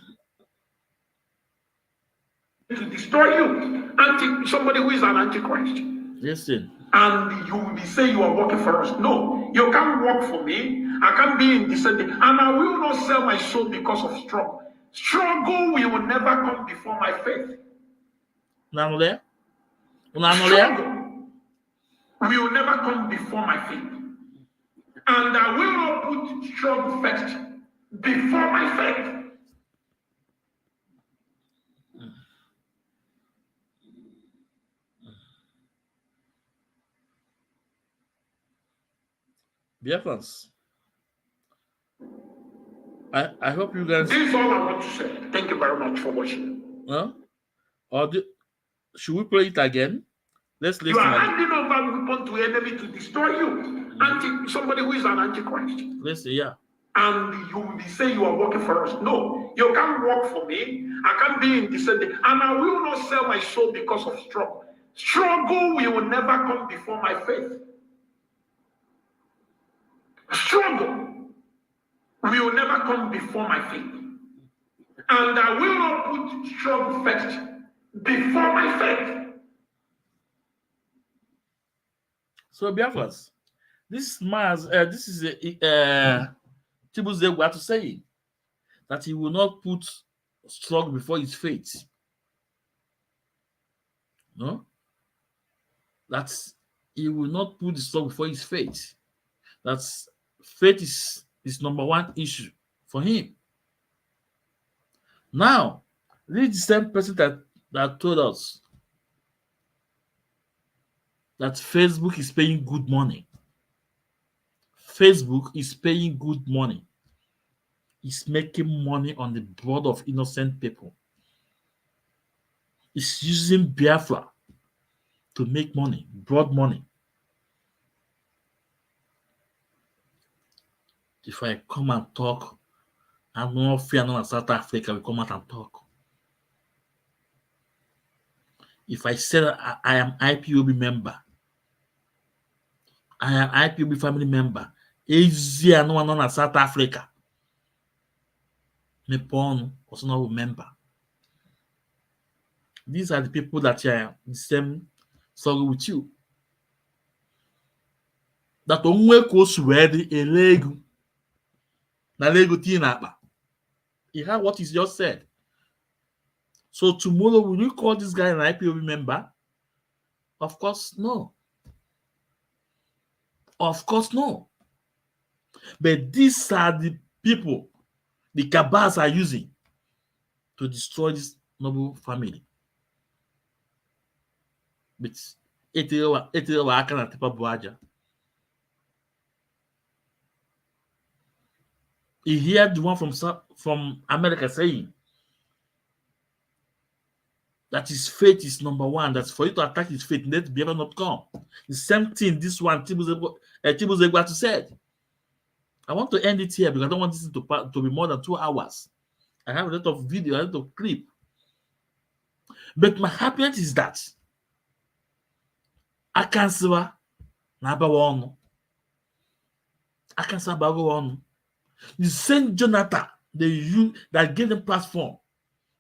To destroy you, somebody who is an antichrist. Listen. And you will be saying you are working for us. No, you can't work for me. I can't be in descending, and I will not sell my soul because of struggle. Struggle will never come before my faith. Struggle will never come before my faith. And I will not put struggle first before my faith. Biafrans, I hope you guys. This is all I want to say. Thank you very much for watching. Should we play it again? Let's listen. You are handing over weapon to enemy to destroy you. Somebody who is an antichrist. Let's say, yeah. And you will be saying you are working for us. No, you can't work for me. I can't be in descending. And I will not sell my soul because of struggle. Struggle will never come before my faith. Struggle will never come before my faith. And I will not put struggle first before my faith. So, Biafrans, this is Chibuze Gwatu saying that he will not put struggle before his faith. No? That he will not put the struggle before his faith. That faith is number one issue for him. Now, this is the same person that told us that Facebook is paying good money. Facebook is paying good money. It's making money on the blood of innocent people. It's using Biafra to make money, blood money. If I come and talk, I'm not fear none of South Africa will come out and talk. If I say that I am IPOB member, I am IPOB family member, Asia no one on South Africa, me porn also not a member. These are the people that are the same story with you. That onwe ko suwedi elegu na lego tina. You heard what is just said. So tomorrow, will you call this guy an IPOB member? Of course, no. Of course, no. But these are the people the cabals are using to destroy this noble family. But you hear the one from America saying that his faith is number one. That's for you to attack his faith, let Biafra not come. The same thing this one Chibuze Gwatu said. I want to end it here because I don't want this to be more than 2 hours. I have a lot of video, a lot of clip. But my happiness is that I can't see the same Jonathan that gave them platform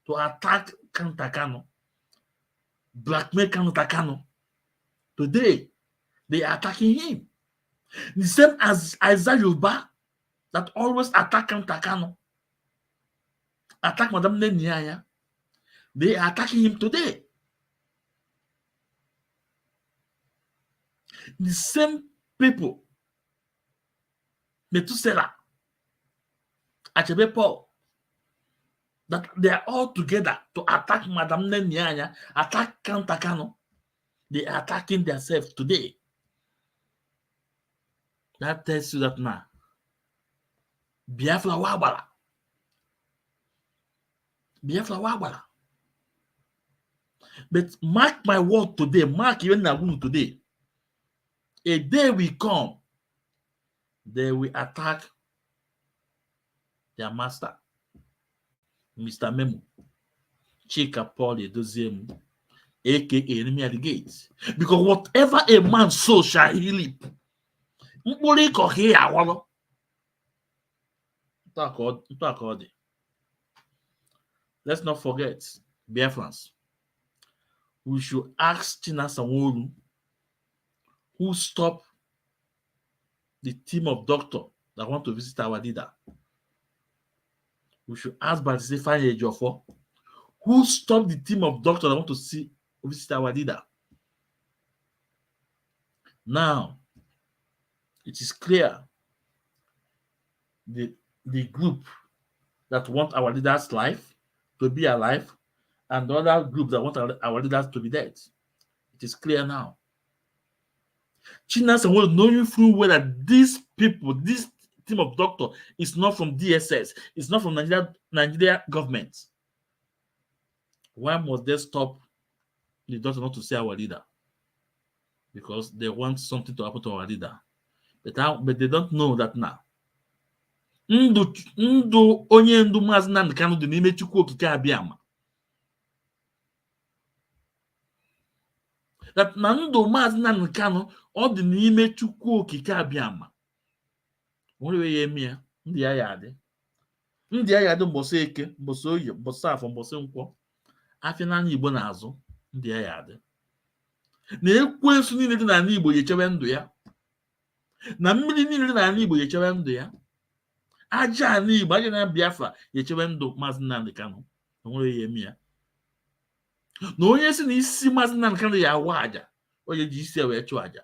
to attack Kantakano, blackmail Kantakano. Today, they are attacking him. The same as Isaiah Yoruba that always attack Kantakano, attack Madame Nenyaya. They are attacking him today. The same people, Metusela, Achebe Paul, that they are all together to attack Madame Nenyaya, attack Kantakano. They are attacking themselves today. That tells you that now, Biafra Wabala. Biafra Wabala. But mark my word today, mark even Nagunu today. A day will come, they will attack their master, Mr. Memo, Chika Paul Edoziem, aka enemy at the gates. Because whatever a man sows shall he reap. Let's not forget, Biafrans. We should ask China Sanwo-Olu, who stopped the team of doctors that want to visit our leader. We should ask Batisifanye Ejiofor, who stopped the team of doctors that want to visit our leader. Now, it is clear the group that want our leaders' life to be alive, and the other group that want our leaders to be dead. It is clear now. Chinas and world knowing full well that these people, this team of doctors, is not from DSS, it's not from Nigeria government. Why must they stop the doctor not to see our leader? Because they want something to happen to our leader. But they don't know that now. Ndụ onye ndu Maazị Nnamdi Kanu dị n'ime Chukwu Okike Abịama. That na ndụ Maazị Nnamdi Kanu ọ dị n'ime Chukwu Okike Abịama. Nwere ya eme ya, ndị ya adị. Ndị ya adị mbọsị Eke, mbọsị Oye, mbọsị Afọ, mbọsị Nkwọ. Afịa n'anya Igbo n'azụ, ndị ya adị. Na ekwensu niile dị n'ala Igbo ga-echewe ndụ ya. Na mmiri niile dị n'ala Igbo ga-echewe ndụ ya. Aja ala Igbo, aja na Biafra ga-echewe ndụ Maazị Nnamdi Kanu. Nwere ya eme ya. Na onye si na isi Maazị Nnamdi Kanu ya awa aja, onye ji isi wee chụọ aja.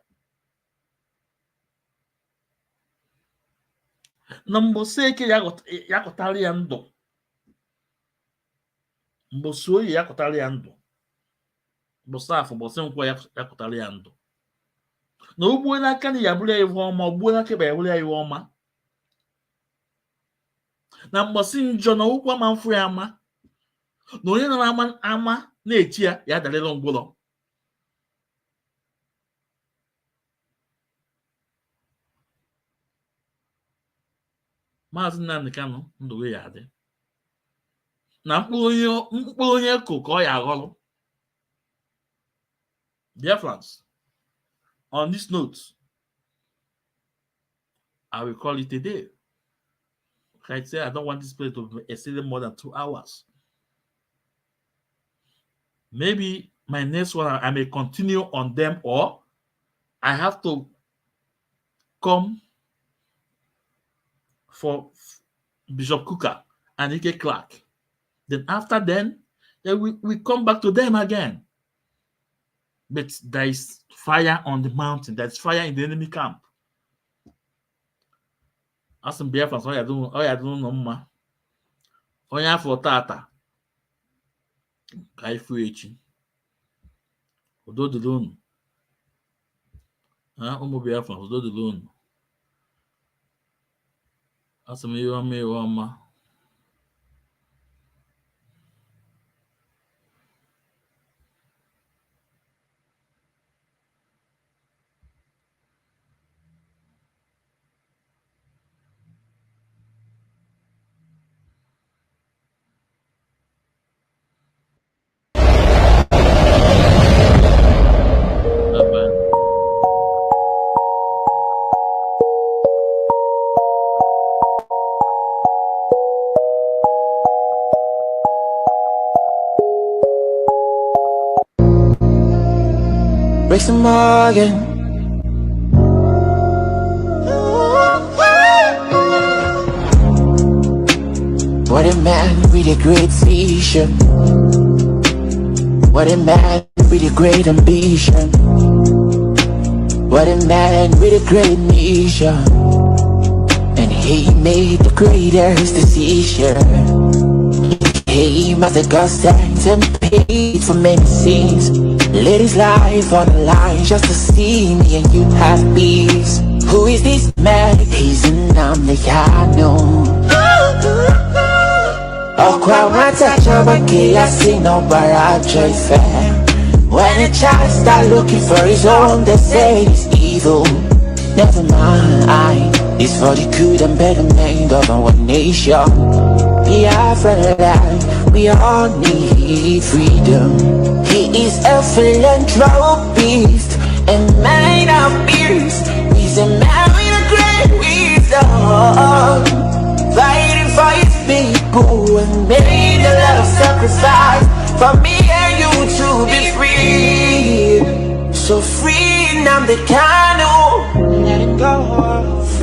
Na mbọsị Eke ya kọtara ya ndụ. Mbọsị Oye ya kọtara ya ndụ. Mbọsị Afọ, mbọsị Nkwọ ya kọtara ya ndụ. Na o gbuo n'aka na ya bụrụ ya ihu ọma, o gbuo n'aka ya bụrụ ya ihu ọma. Na mbọsị Njọ na ụkwụ ama mfụ ya ama. Na onye nọ ama na-echi ya ya darịrị ngwụlọ. Maazị Nnamdi Kanu ndụ ya adị. Na mkpụrụ onye kụ ka ọ ya aghọrọ. Dear friends, on this note, I will call it a day. Like I said, I don't want this play to exceed more than 2 hours. Maybe my next one, I may continue on them, or I have to come for Bishop Kuka and Ike Clark. Then after then we come back to them again. But there is fire on the mountain. There's fire in the enemy camp. As in Biafra, all you do no ma. All you have for tata. Kaifu echi. Odo de loan. Omo Biafra, odo de loan. As in me ma. Race Morgan. What a man with a great vision. What a man with a great ambition. What a man with a great mission. And he made the greatest decision. He came as a godsend and paid for many sins. Laid his life on the line just to see me and you have peace. Who is this man? He's Nnamdi Kanu. Oh, Kwamata Chabake, I see no Baraja fair. When a child start looking for his own, they say it's evil. Never mind, it's for the good and betterment of our nation. Biafra life, we all need freedom. He is a philanthropist, a man of peace. He's a man with a great wisdom, fighting for his people and made a lot of sacrifice for me and you to be free. So free, Nnamdi Kanu, let it go.